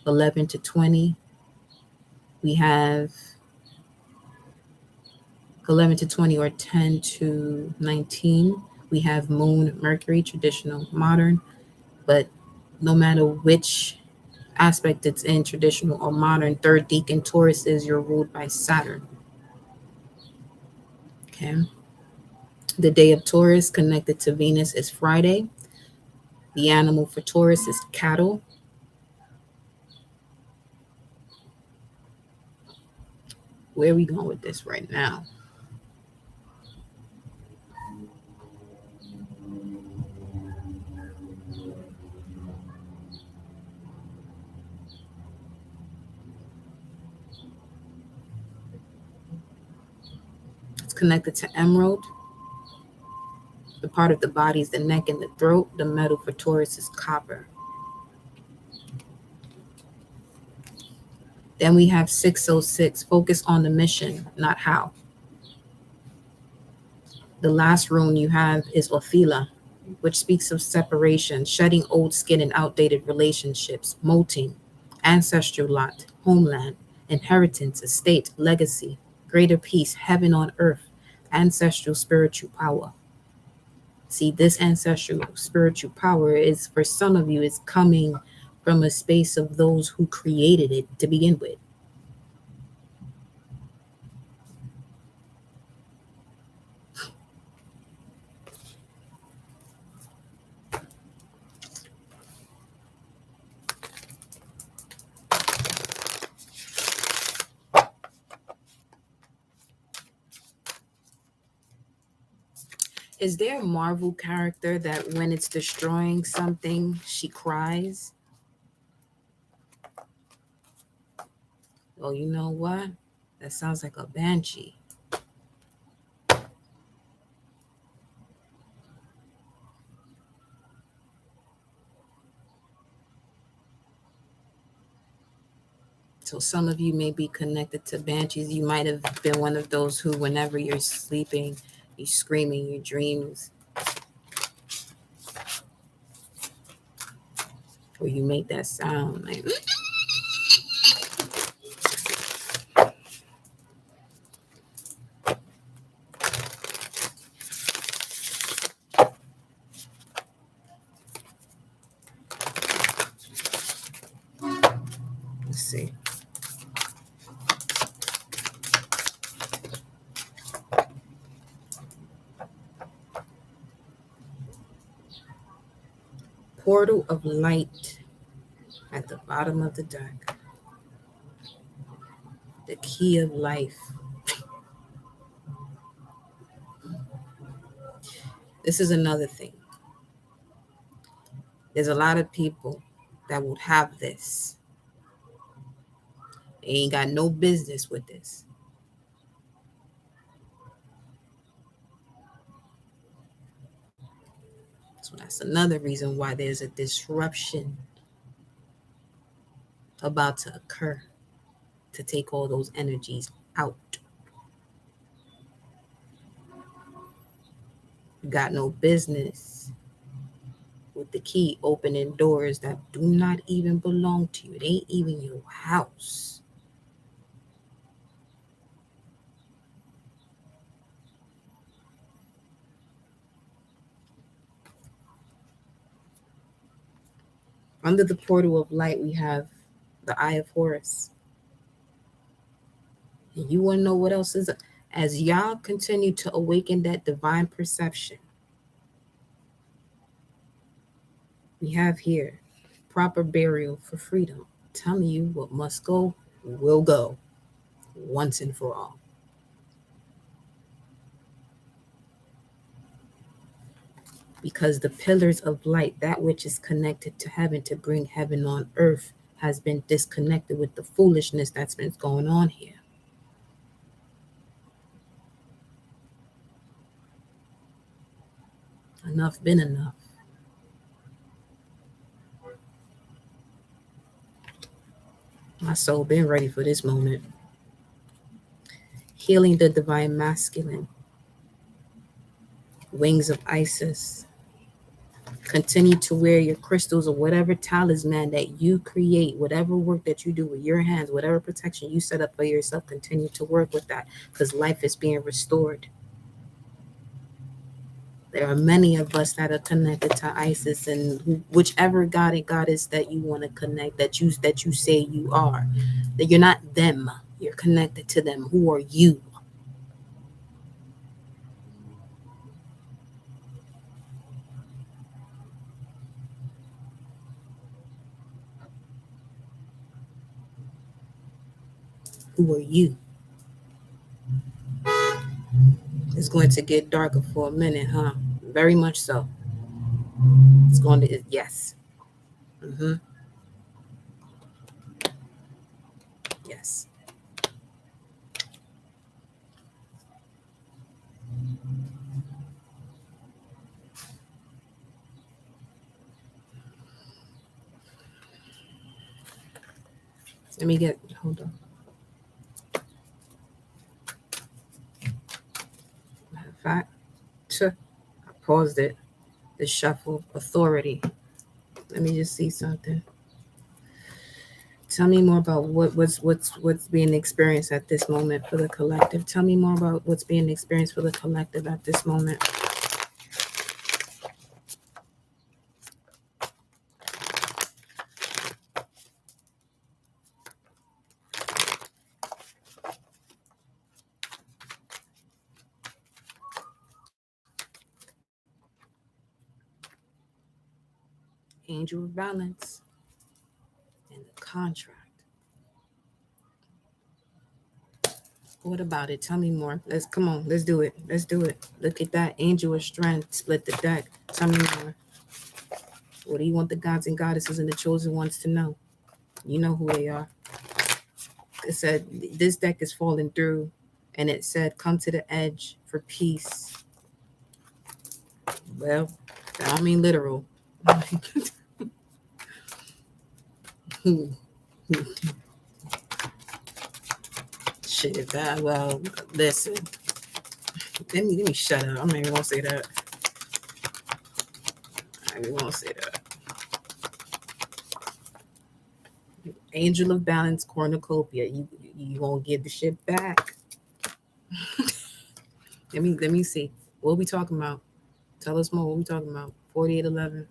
11 to 20. We have 11 to 20 or 10 to 19. We have Moon, Mercury, traditional, modern. But no matter which aspect it's in, traditional or modern, third deacon Taurus is you're ruled by Saturn. Okay. The day of Taurus connected to Venus is Friday. The animal for Taurus is cattle. Where are we going with this right now? It's connected to emerald. The part of the body is the neck and the throat. The metal for Taurus is copper. Then we have 606, focus on the mission, not how. The last rune you have is Othila, which speaks of separation, shedding old skin and outdated relationships, molting, ancestral lot, homeland, inheritance, estate, legacy, greater peace, heaven on earth, ancestral spiritual power. See, this ancestral spiritual power is, for some of you, is coming from a space of those who created it to begin with. Is there a Marvel character that when it's destroying something, she cries? Oh, you know what? That sounds like a banshee. So some of you may be connected to banshees. You might have been one of those who, whenever you're sleeping, you scream in your dreams, or you make that sound like. Let's see. Portal of light at the bottom of the deck. The key of life. This is another thing. There's a lot of people that would have this. They ain't got no business with this. So that's another reason why there's a disruption about to occur to take all those energies out. You got no business with the key opening doors that do not even belong to you. It ain't even your house. Under the portal of light, we have the Eye of Horus. And you want to know what else is? As y'all continue to awaken that divine perception, we have here proper burial for freedom. I'm telling you, what must go will go once and for all. Because the pillars of light, that which is connected to heaven to bring heaven on earth, has been disconnected with the foolishness that's been going on here. Enough been enough. My soul been ready for this moment. Healing the divine masculine, wings of Isis. Continue to wear your crystals or whatever talisman that you create, whatever work that you do with your hands, whatever protection you set up for yourself, continue to work with that because life is being restored. There are many of us that are connected to Isis and whichever god and goddess that you want to connect, that you say you are. That you're not them. You're connected to them. Who are you? Who are you? It's going to get darker for a minute, huh? Very much so. It's going to, yes. Mm-hmm. Yes. Let me get, hold on. Matter of fact, I paused it. The shuffle authority. Let me just see something. Tell me more about what's being experienced at this moment for the collective. Tell me more about what's being experienced for the collective at this moment. Angel of balance and the contract. What about it? Tell me more. Let's come on. Let's do it. Let's do it. Look at that angel of strength. Split the deck. Tell me more. What do you want the gods and goddesses and the chosen ones to know? You know who they are. It said this deck is falling through, and it said, "Come to the edge for peace." Well, I don't mean literal. Shit, that well, listen. Let me shut up. I'm not even gonna say that. I even won't say that. Angel of balance cornucopia. You gonna give the shit back. Let me see. What we talking about? Tell us more. What we talking about? 4811.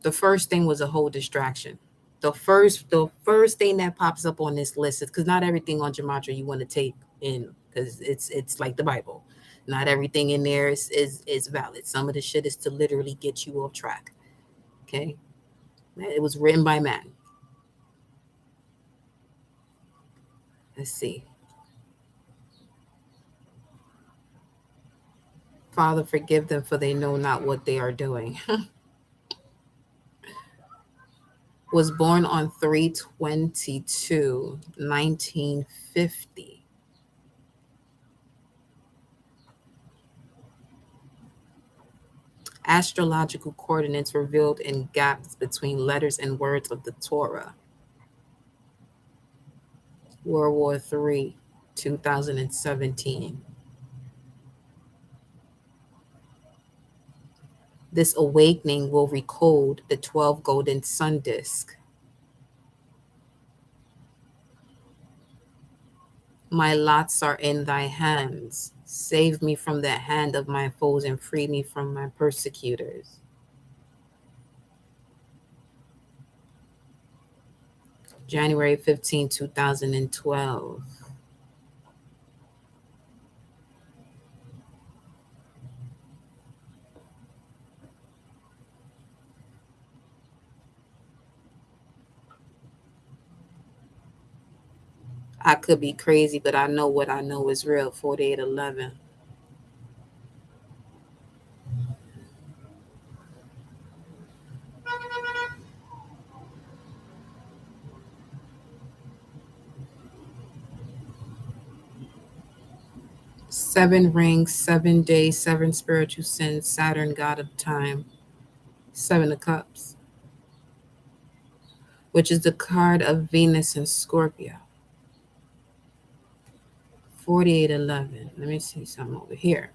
The first thing was a whole distraction. The first thing that pops up on this list is because not everything on Gematria you want to take in because it's like the Bible. Not everything in there is valid. Some of the shit is to literally get you off track. Okay. It was written by man. Let's see. Father, forgive them for they know not what they are doing. Was born on 3/22, 1950. Astrological coordinates revealed in gaps between letters and words of the Torah. World War III, 2017. This awakening will recode the 12 golden sun disk. My lots are in thy hands. Save me from the hand of my foes and free me from my persecutors. January 15, 2012. I could be crazy, but I know what I know is real. 4811. Seven rings, 7 days, seven spiritual sins, Saturn, god of time, Seven of Cups, which is the card of Venus and Scorpio. 4811. Let me see something over here.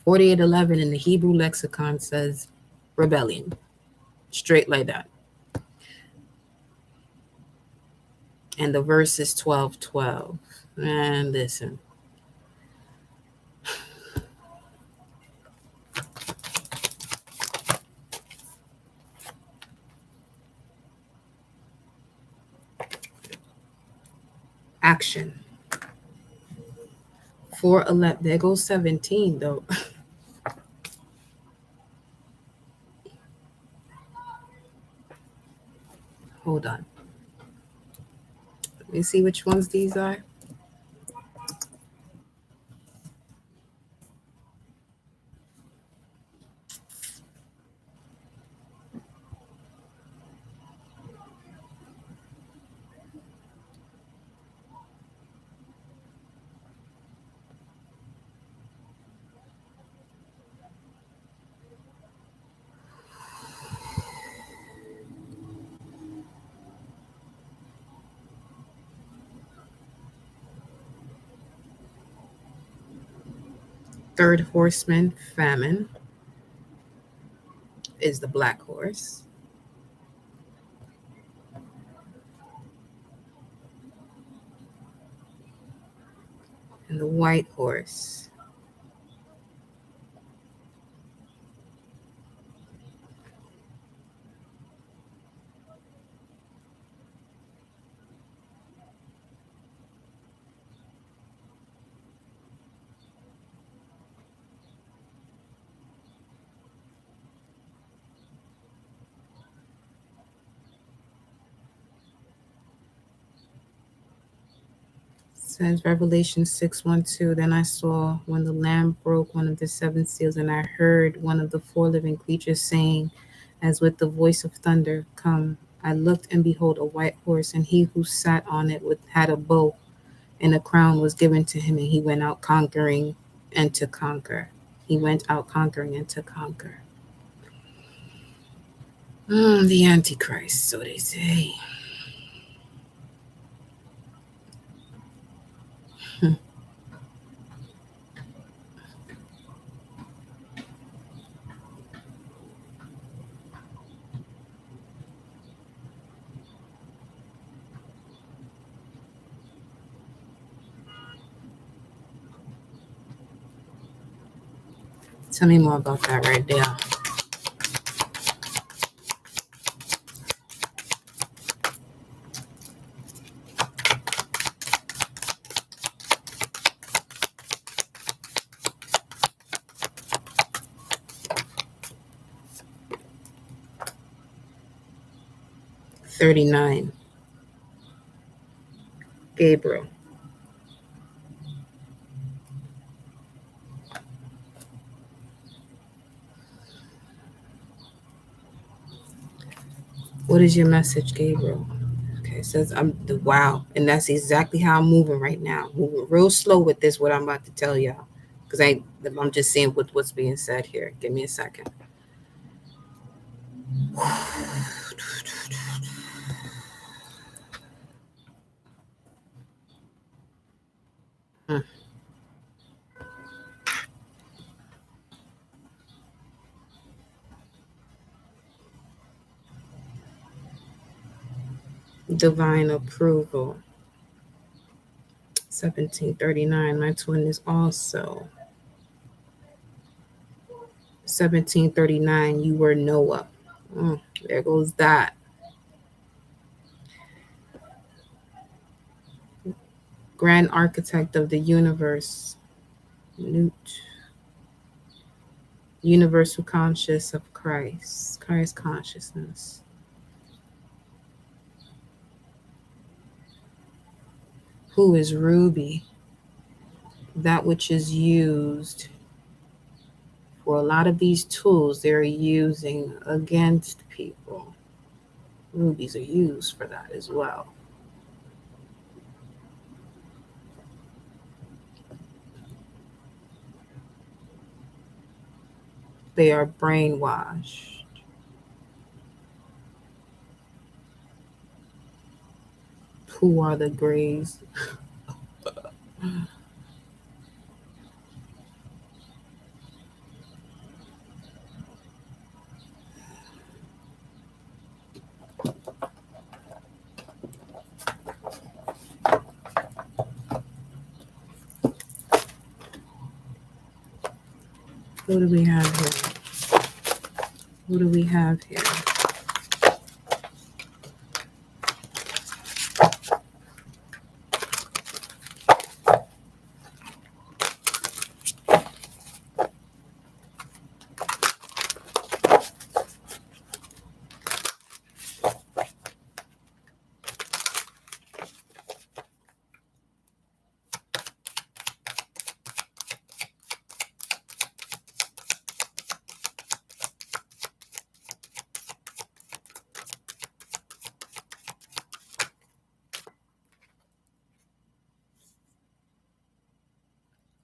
4811 in the Hebrew lexicon says rebellion. Straight like that. And the verse is 12:12. And listen. Action. 411. There goes 17 though. Hold on. Let me see which ones these are. Third horseman, famine, is the black horse. And the white horse says Revelation 6:12. Then I saw when the Lamb broke one of the seven seals, and I heard one of the four living creatures saying, as with the voice of thunder, Come. I looked, and behold, a white horse, and he who sat on it had a bow, and a crown was given to him, and he went out conquering and to conquer. He went out conquering and to conquer. The Antichrist, so they say. Tell me more about that right there. $39. Gabriel. What is your message, Gabriel? Okay, it says I'm the wow, and that's exactly how I'm moving right now. Moving real slow with this. What I'm about to tell y'all, because I'm just seeing what's being said here. Give me a second. Divine approval. 1739. My twin is also 1739, you were Noah. There goes that. Grand architect of the universe, Newt. Universal conscious of Christ consciousness. Who is Ruby? That which is used for a lot of these tools they're using against people. Rubies are used for that as well. They are brainwashed. Who are the Greys? Who do we have here? Who do we have here?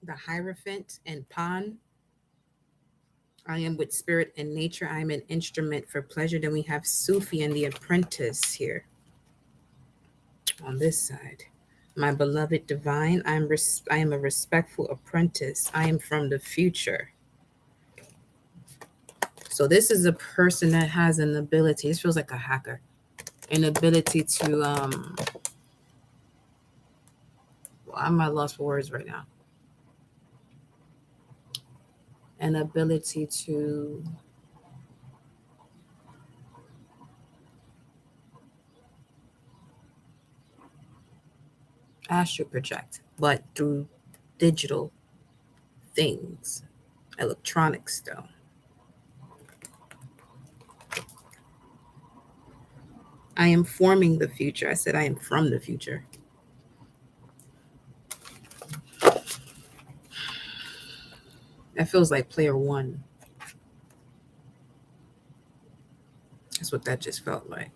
The Hierophant and Pan. I am with spirit and nature. I am an instrument for pleasure. Then we have Sufi and the apprentice here on this side. My beloved divine, I am a respectful apprentice. I am from the future. So this is a person that has an ability. This feels like a hacker. An ability to well, I'm at lost for words right now. An ability to astral project, but through digital things, electronics though. I am forming the future. I said I am from the future. That feels like player one. That's what that just felt like.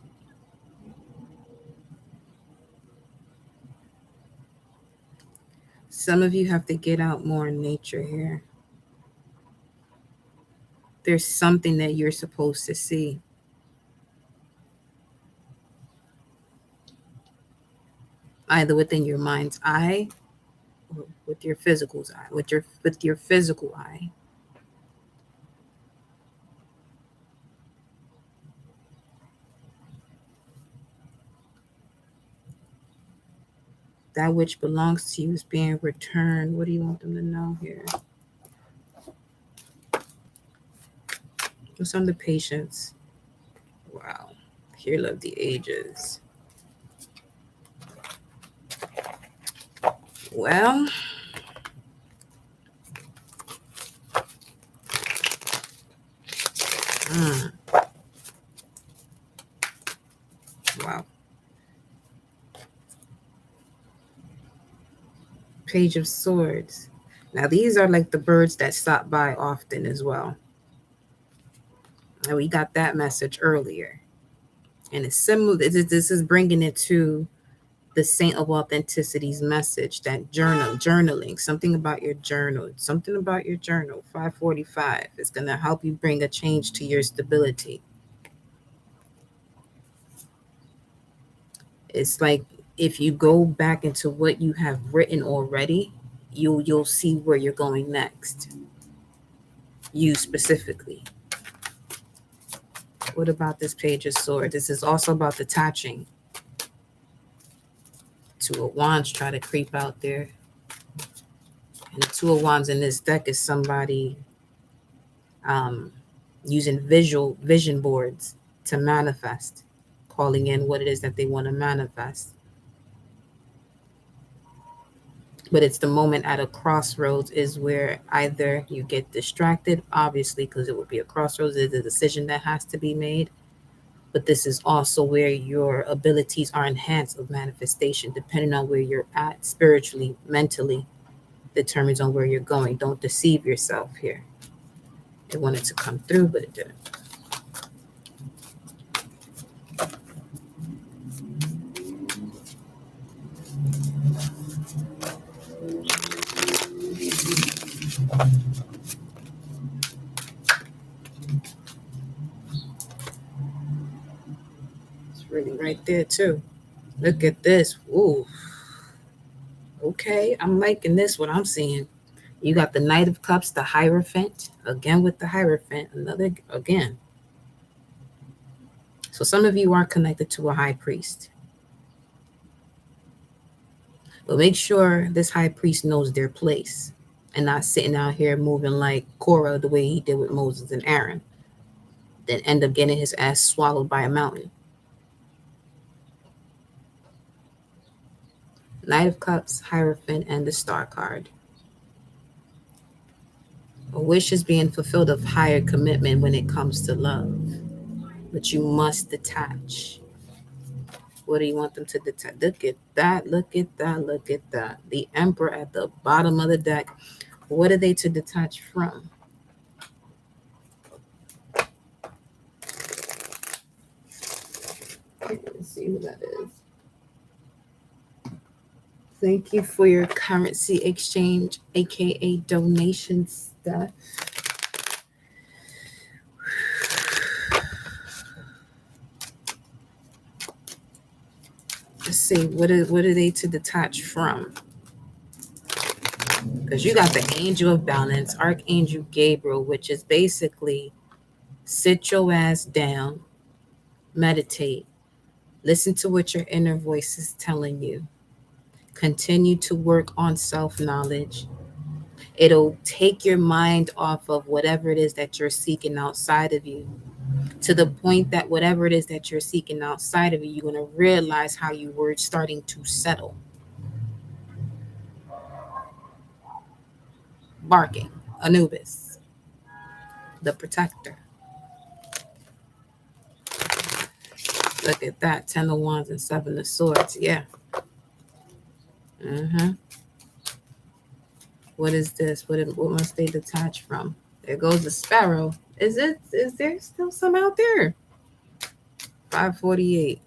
Some of you have to get out more in nature here. There's something that you're supposed to see. Either within your mind's eye or with your physical's eye, with your physical eye. That which belongs to you is being returned. What do you want them to know here? What's on the patience? Wow. Here love the ages. Well, wow. Page of Swords. Now these are like the birds that stop by often as well. And we got that message earlier. And it's similar. This is bringing it to the Saint of Authenticity's message, that journaling, something about your journal, 545 is going to help you bring a change to your stability. It's like if you go back into what you have written already, you'll see where you're going next. You specifically. What about this Page of Swords? This is also about detaching. Two of Wands try to creep out there. And the Two of Wands in this deck is somebody, using vision boards to manifest, calling in what it is that they want to manifest. But it's the moment at a crossroads is where either you get distracted, obviously, because it would be a crossroads, there's a decision that has to be made. But this is also where your abilities are enhanced of manifestation, depending on where you're at spiritually, mentally, determines on where you're going. Don't deceive yourself here. It wanted to come through, but it didn't. It's really right there too. Look at this. Ooh, okay. I'm liking this, what I'm seeing. You got the Knight of Cups, the Hierophant. Again with the Hierophant. Another, again. So some of you are connected to a high priest. But make sure this high priest knows their place and not sitting out here moving like Korah the way he did with Moses and Aaron. Then end up getting his ass swallowed by a mountain. Knight of Cups, Hierophant, and the Star card. A wish is being fulfilled of higher commitment when it comes to love. But you must detach. What do you want them to detach? Look at that, look at that, look at that. The Emperor at the bottom of the deck. What are they to detach from? Let's see who that is. Thank you for your currency exchange, aka donation stuff. Let's see, what are they to detach from? Because you got the Angel of Balance, Archangel Gabriel, which is basically sit your ass down, meditate, listen to what your inner voice is telling you, continue to work on self-knowledge. It'll take your mind off of whatever it is that you're seeking outside of you, to the point that whatever it is that you're seeking outside of you, you're going to realize how you were starting to settle. Barking, Anubis, the protector. Look at that, 10 of Wands and 7 of Swords. Yeah. What is this? What must they detach from? There goes the sparrow. Is there still some out there? 548.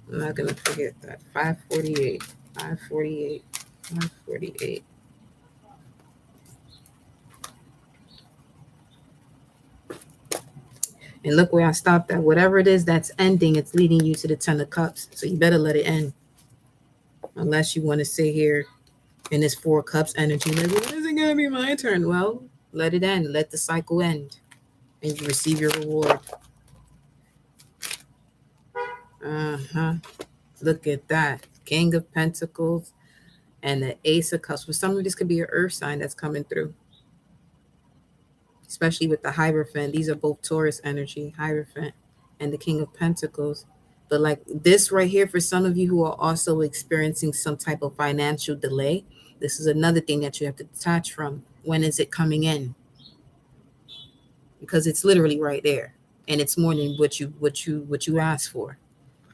I'm not gonna forget that. 548. 548. 548. And look where I stopped at. Whatever it is that's ending, it's leading you to the 10 of Cups. So you better let it end. Unless you want to sit here in this 4 Cups energy. Like, when is it gonna be my turn? Well, let it end. Let the cycle end. And you receive your reward. Look at that. King of Pentacles and the Ace of Cups. For some of this could be an earth sign that's coming through. Especially with the Hierophant. These are both Taurus energy, Hierophant and the King of Pentacles. But like this right here, for some of you who are also experiencing some type of financial delay, this is another thing that you have to detach from. When is it coming in? Because it's literally right there. And it's more than what you asked for.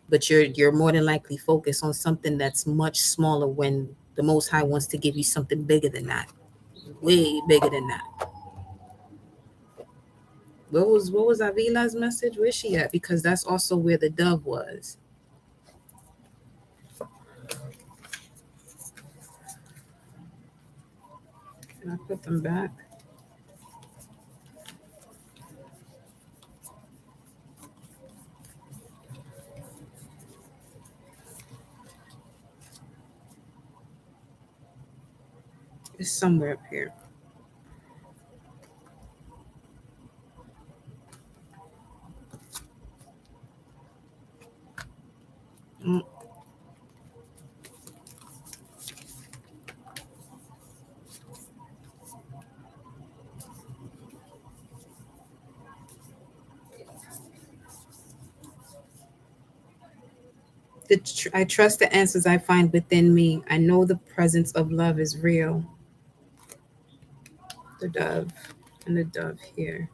But you're more than likely focused on something that's much smaller when the Most High wants to give you something bigger than that. Way bigger than that. What was Avila's message? Where's she at? Because that's also where the dove was. Can I put them back? It's somewhere up here. Mm. I trust the answers I find within me. I know the presence of love is real. The dove and the dove here.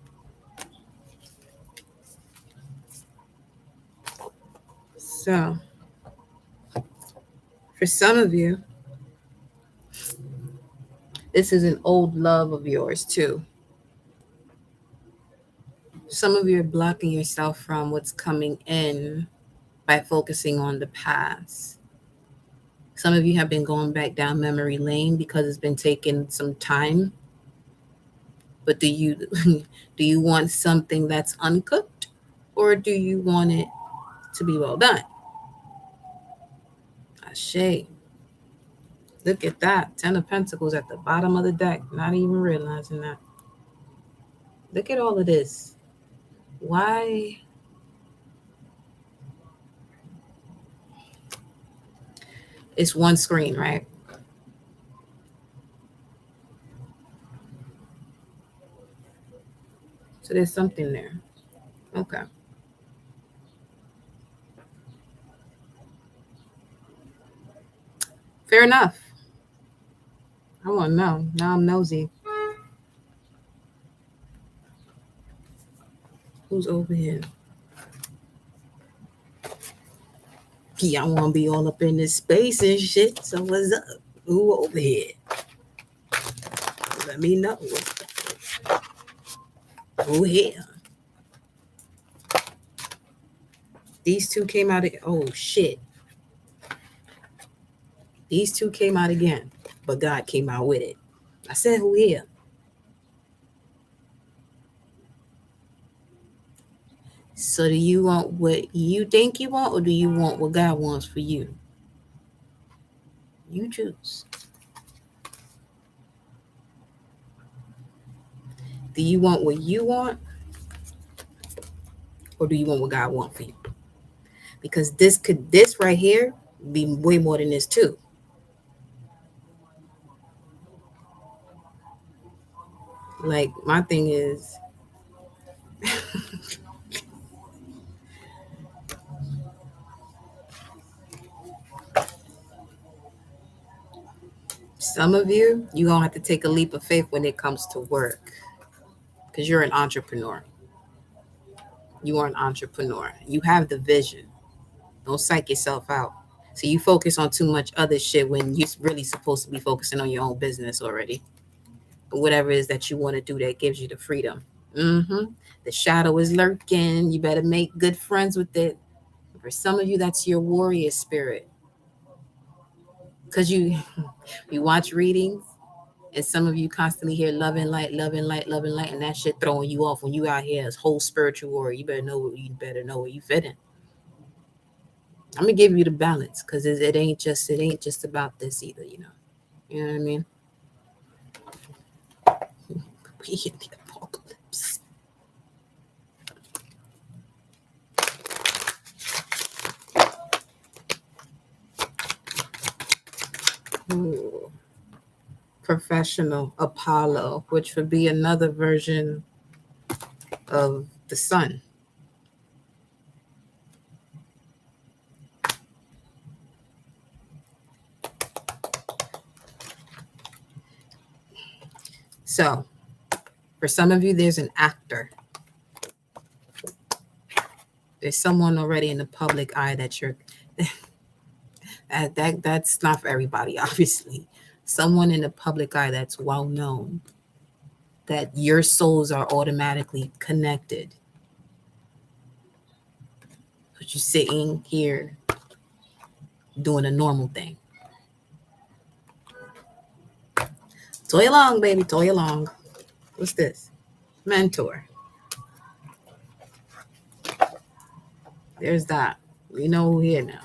So, for some of you, this is an old love of yours too. Some of you are blocking yourself from what's coming in by focusing on the past. Some of you have been going back down memory lane because it's been taking some time. But do you do you want something that's uncooked, or do you want it to be well done? Ashay. Look at that. 10 of Pentacles at the bottom of the deck. Not even realizing that. Look at all of this. Why? It's one screen, right? So there's something there. Okay. Fair enough. I want to know. Now I'm nosy. Who's over here? Yeah, I want to be all up in this space and shit. So what's up? Who over here? Let me know. Who here? These two came out. Oh shit. These two came out again, but God came out with it. I said, who here? So do you want what you think you want, or do you want what God wants for you? You choose. Do you want what you want, or do you want what God wants for you? Because this right here be way more than this too. Like my thing is some of you gonna have to take a leap of faith when it comes to work, because you're an entrepreneur. You are an entrepreneur. You have the vision. Don't psych yourself out. So you focus on too much other shit when you're really supposed to be focusing on your own business already. But whatever it is that you want to do that gives you the freedom. The shadow is lurking. You better make good friends with it. For some of you, that's your warrior spirit. Because you watch readings, and some of you constantly hear love and light, love and light, love and light, and that shit throwing you off when you out here as whole spiritual warrior. You better know where you fit in. I'm gonna give you the balance, because it ain't just about this either, you know. You know what I mean? We hit the apocalypse. Ooh. Professional Apollo, which would be another version of the sun. So, for some of you, there's an actor. There's someone already in the public eye that you're that's not for everybody, obviously. Someone in the public eye that's well known, that your souls are automatically connected. But you're sitting here doing a normal thing. Toy along, baby, toy along. What's this? Mentor. There's that. We know who here now.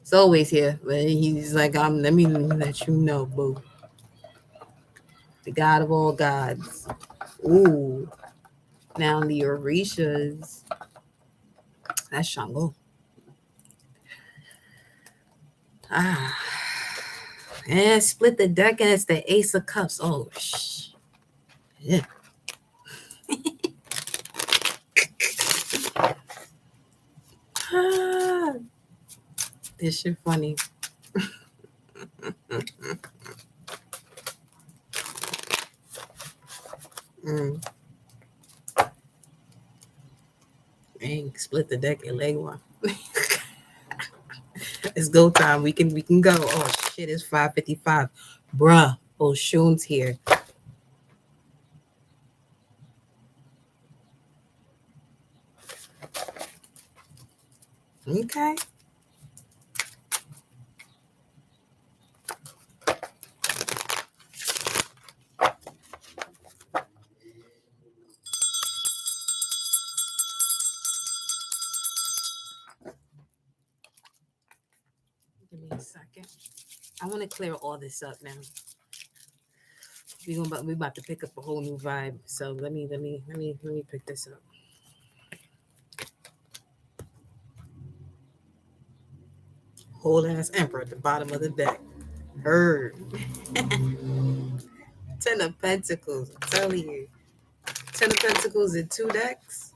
It's always here, but he's like, let me let you know, boo. The God of all gods. Ooh. Now the Orishas. That's Shango. Ah. And split the deck, and it's the Ace of Cups. Oh, yeah. This shit funny. Mm. Dang, split the deck and leg one. It's go time. We can go. Oh shit, it's 5:55. Bruh. Oshun's here. Okay. Give me a second. I want to clear all this up now. We about to pick up a whole new vibe. So let me pick this up. Whole ass emperor at the bottom of the deck. Heard. 10 of Pentacles. I'm telling you. 10 of Pentacles in 2 decks.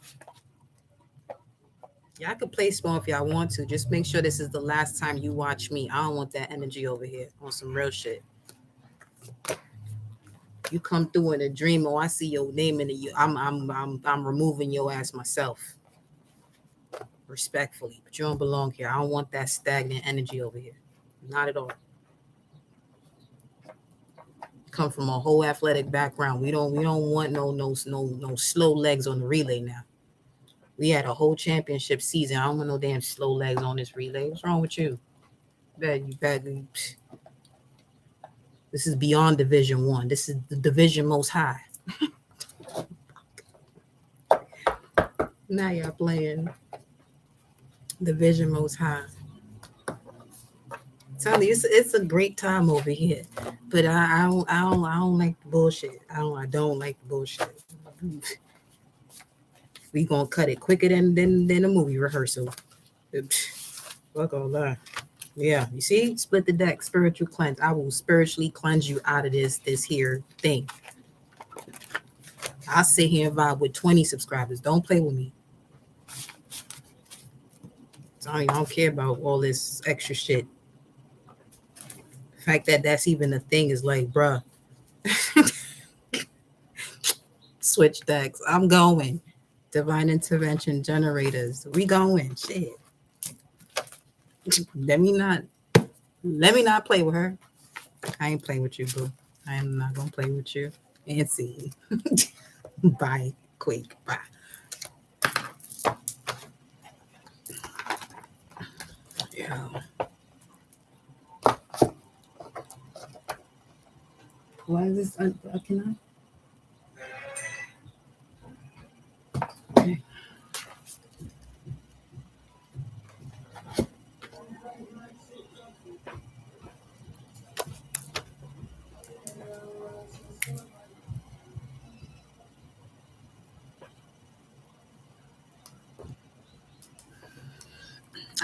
Y'all can play small if y'all want to. Just make sure this is the last time you watch me. I don't want that energy over here on some real shit. You come through in a dream, or I see your name in it. I'm removing your ass myself, respectfully. But you don't belong here. I don't want that stagnant energy over here. Not at all. Come from a whole athletic background. We don't want no slow legs on the relay now. We had a whole championship season. I don't want no damn slow legs on this relay. What's wrong with you? Bad. This is beyond Division 1. This is the division most high. Now y'all playing Division most high. Tell you, it's a great time over here, but I don't like the bullshit. I don't like the bullshit. We gonna cut it quicker than a movie rehearsal. Fuck all that. Yeah, you see, split the deck, spiritual cleanse. I will spiritually cleanse you out of this here thing. I'll sit here and vibe with 20 subscribers. Don't play with me. I don't care about all this extra shit. The fact that that's even a thing is like, bruh. Switch decks. I'm going. Divine intervention generators. We going. Shit. Let me not play with her. I ain't playing with you, boo. I am not gonna play with you. And see. Bye. Quick. Bye. Yeah. Why is this? Can I? Okay.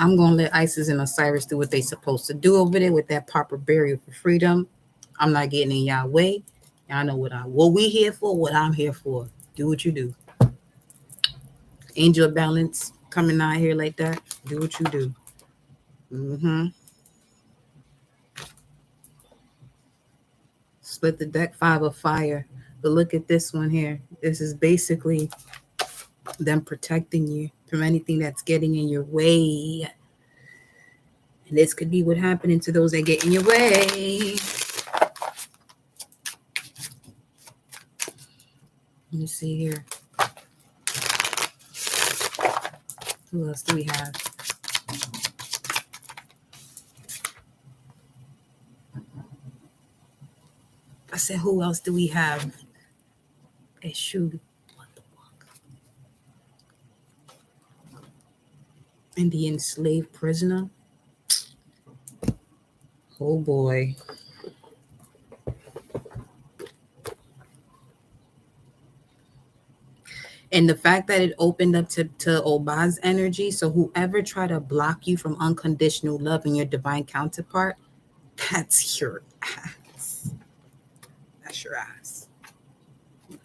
I'm gonna let Isis and Osiris do what they supposed to do over there with that proper burial for freedom. I'm not getting in y'all way. Y'all know what we here for, what I'm here for. Do what you do. Angel balance coming out here like that. Do what you do. Mm-hmm. Split the deck, 5 of fire. But look at this one here. This is basically them protecting you from anything that's getting in your way. And this could be what happening to those that get in your way. Let me see here. Who else do we have? I said, who else do we have? Hey, shoot. What the fuck? And the enslaved prisoner. Oh boy. And the fact that it opened up to Obad's energy. So whoever tried to block you from unconditional love and your divine counterpart, that's your ass. That's your ass.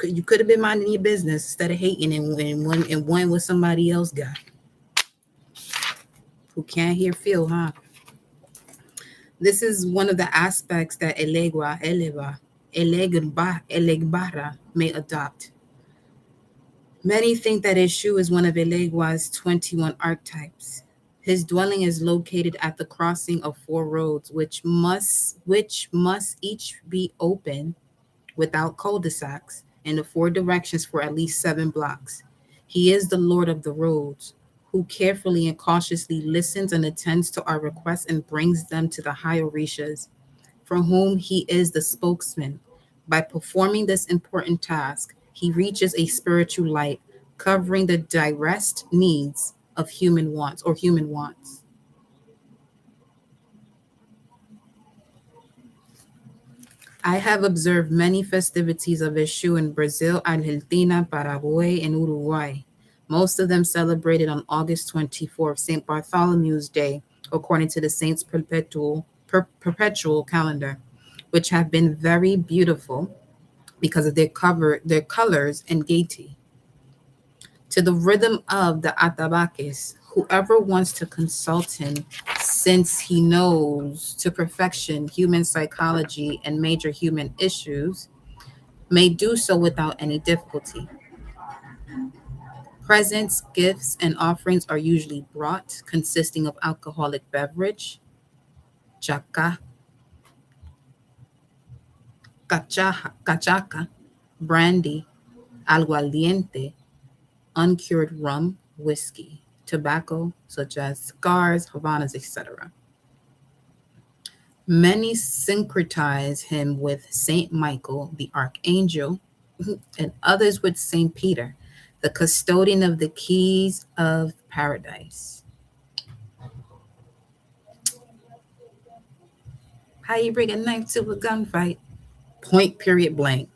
You could have been minding your business instead of hating and one what somebody else got. Who can't hear feel, huh? This is one of the aspects that Elegbara may adopt. Many think that Eshu is one of Elegwa's 21 archetypes. His dwelling is located at the crossing of four roads, which must each be open without cul-de-sacs in the four directions for at least 7 blocks. He is the Lord of the roads, who carefully and cautiously listens and attends to our requests and brings them to the high Orishas, for whom he is the spokesman. By performing this important task, he reaches a spiritual light, covering the direct needs of human wants. I have observed many festivities of Eshu in Brazil, Argentina, Paraguay, and Uruguay. Most of them celebrated on August 24th, St. Bartholomew's Day, according to the Saints' perpetual calendar, which have been very beautiful because of their colors and gaiety. To the rhythm of the atabaques, whoever wants to consult him, since he knows to perfection human psychology and major human issues, may do so without any difficulty. Presents, gifts, and offerings are usually brought, consisting of alcoholic beverage, chaca, cachaca, brandy, aguardiente, uncured rum, whiskey, tobacco, such as cigars, Havanas, etc. Many syncretize him with Saint Michael, the archangel, and others with Saint Peter, the custodian of the keys of paradise. How you bring a knife to a gunfight? Point, period, blank.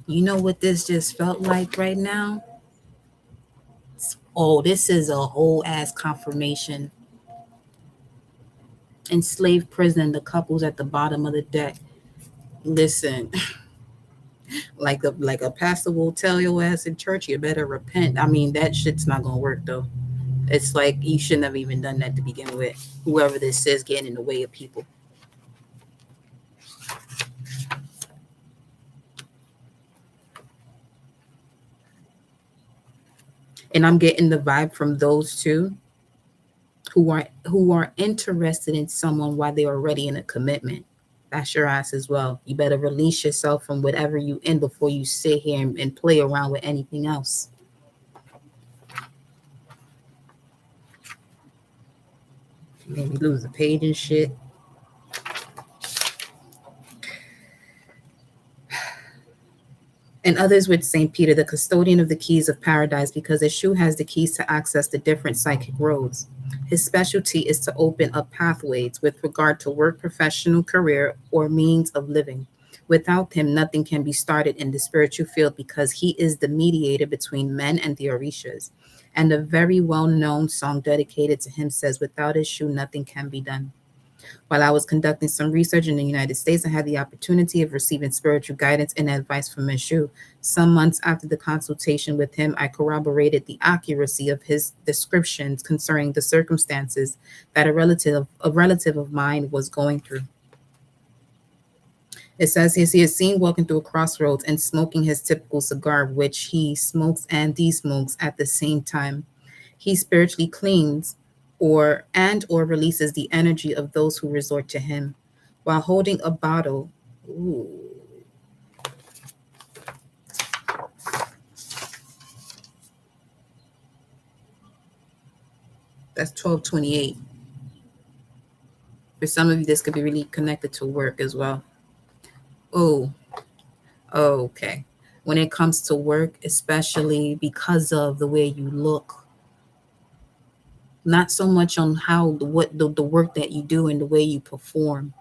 You know what this just felt like right now? Oh, this is a whole ass confirmation. Enslaved prison, the couples at the bottom of the deck. Listen, like a pastor will tell your ass in church, you better repent. I mean, that shit's not gonna work though. It's like you shouldn't have even done that to begin with. Whoever this is getting in the way of people. And I'm getting the vibe from those two who are interested in someone while they're already in a commitment. That's your ass as well. You better release yourself from whatever you in before you sit here and play around with anything else. Made me lose the page and shit. And others with St. Peter, the custodian of the keys of paradise, because Eshu has the keys to access the different psychic roads. His specialty is to open up pathways with regard to work, professional career, or means of living. Without him, nothing can be started in the spiritual field because he is the mediator between men and the Orishas. And a very well known song dedicated to him says, without Eshu, nothing can be done. While I was conducting some research in the United States, I had the opportunity of receiving spiritual guidance and advice from Meshu. Some months after the consultation with him, I corroborated the accuracy of his descriptions concerning the circumstances that a relative of mine was going through. It says he is seen walking through a crossroads and smoking his typical cigar, which he smokes and de-smokes at the same time. He spiritually cleans or releases the energy of those who resort to him while holding a bottle. Ooh, that's 1228. For some of you, this could be really connected to work as well. Oh, okay. When it comes to work, especially because of the way you look, not so much on how the work that you do and the way you perform,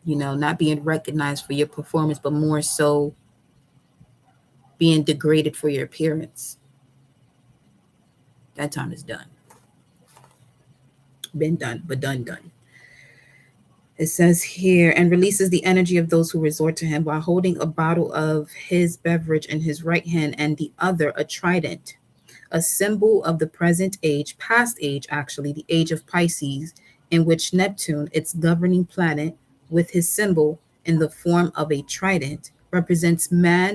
not being recognized for your performance, but more so being degraded for your appearance. That time is done. Been done, but done. It says here, and releases the energy of those who resort to him while holding a bottle of his beverage in his right hand and the other a trident, a symbol of the present age, past age actually, the age of Pisces, in which Neptune, its governing planet, with his symbol in the form of a trident, represents man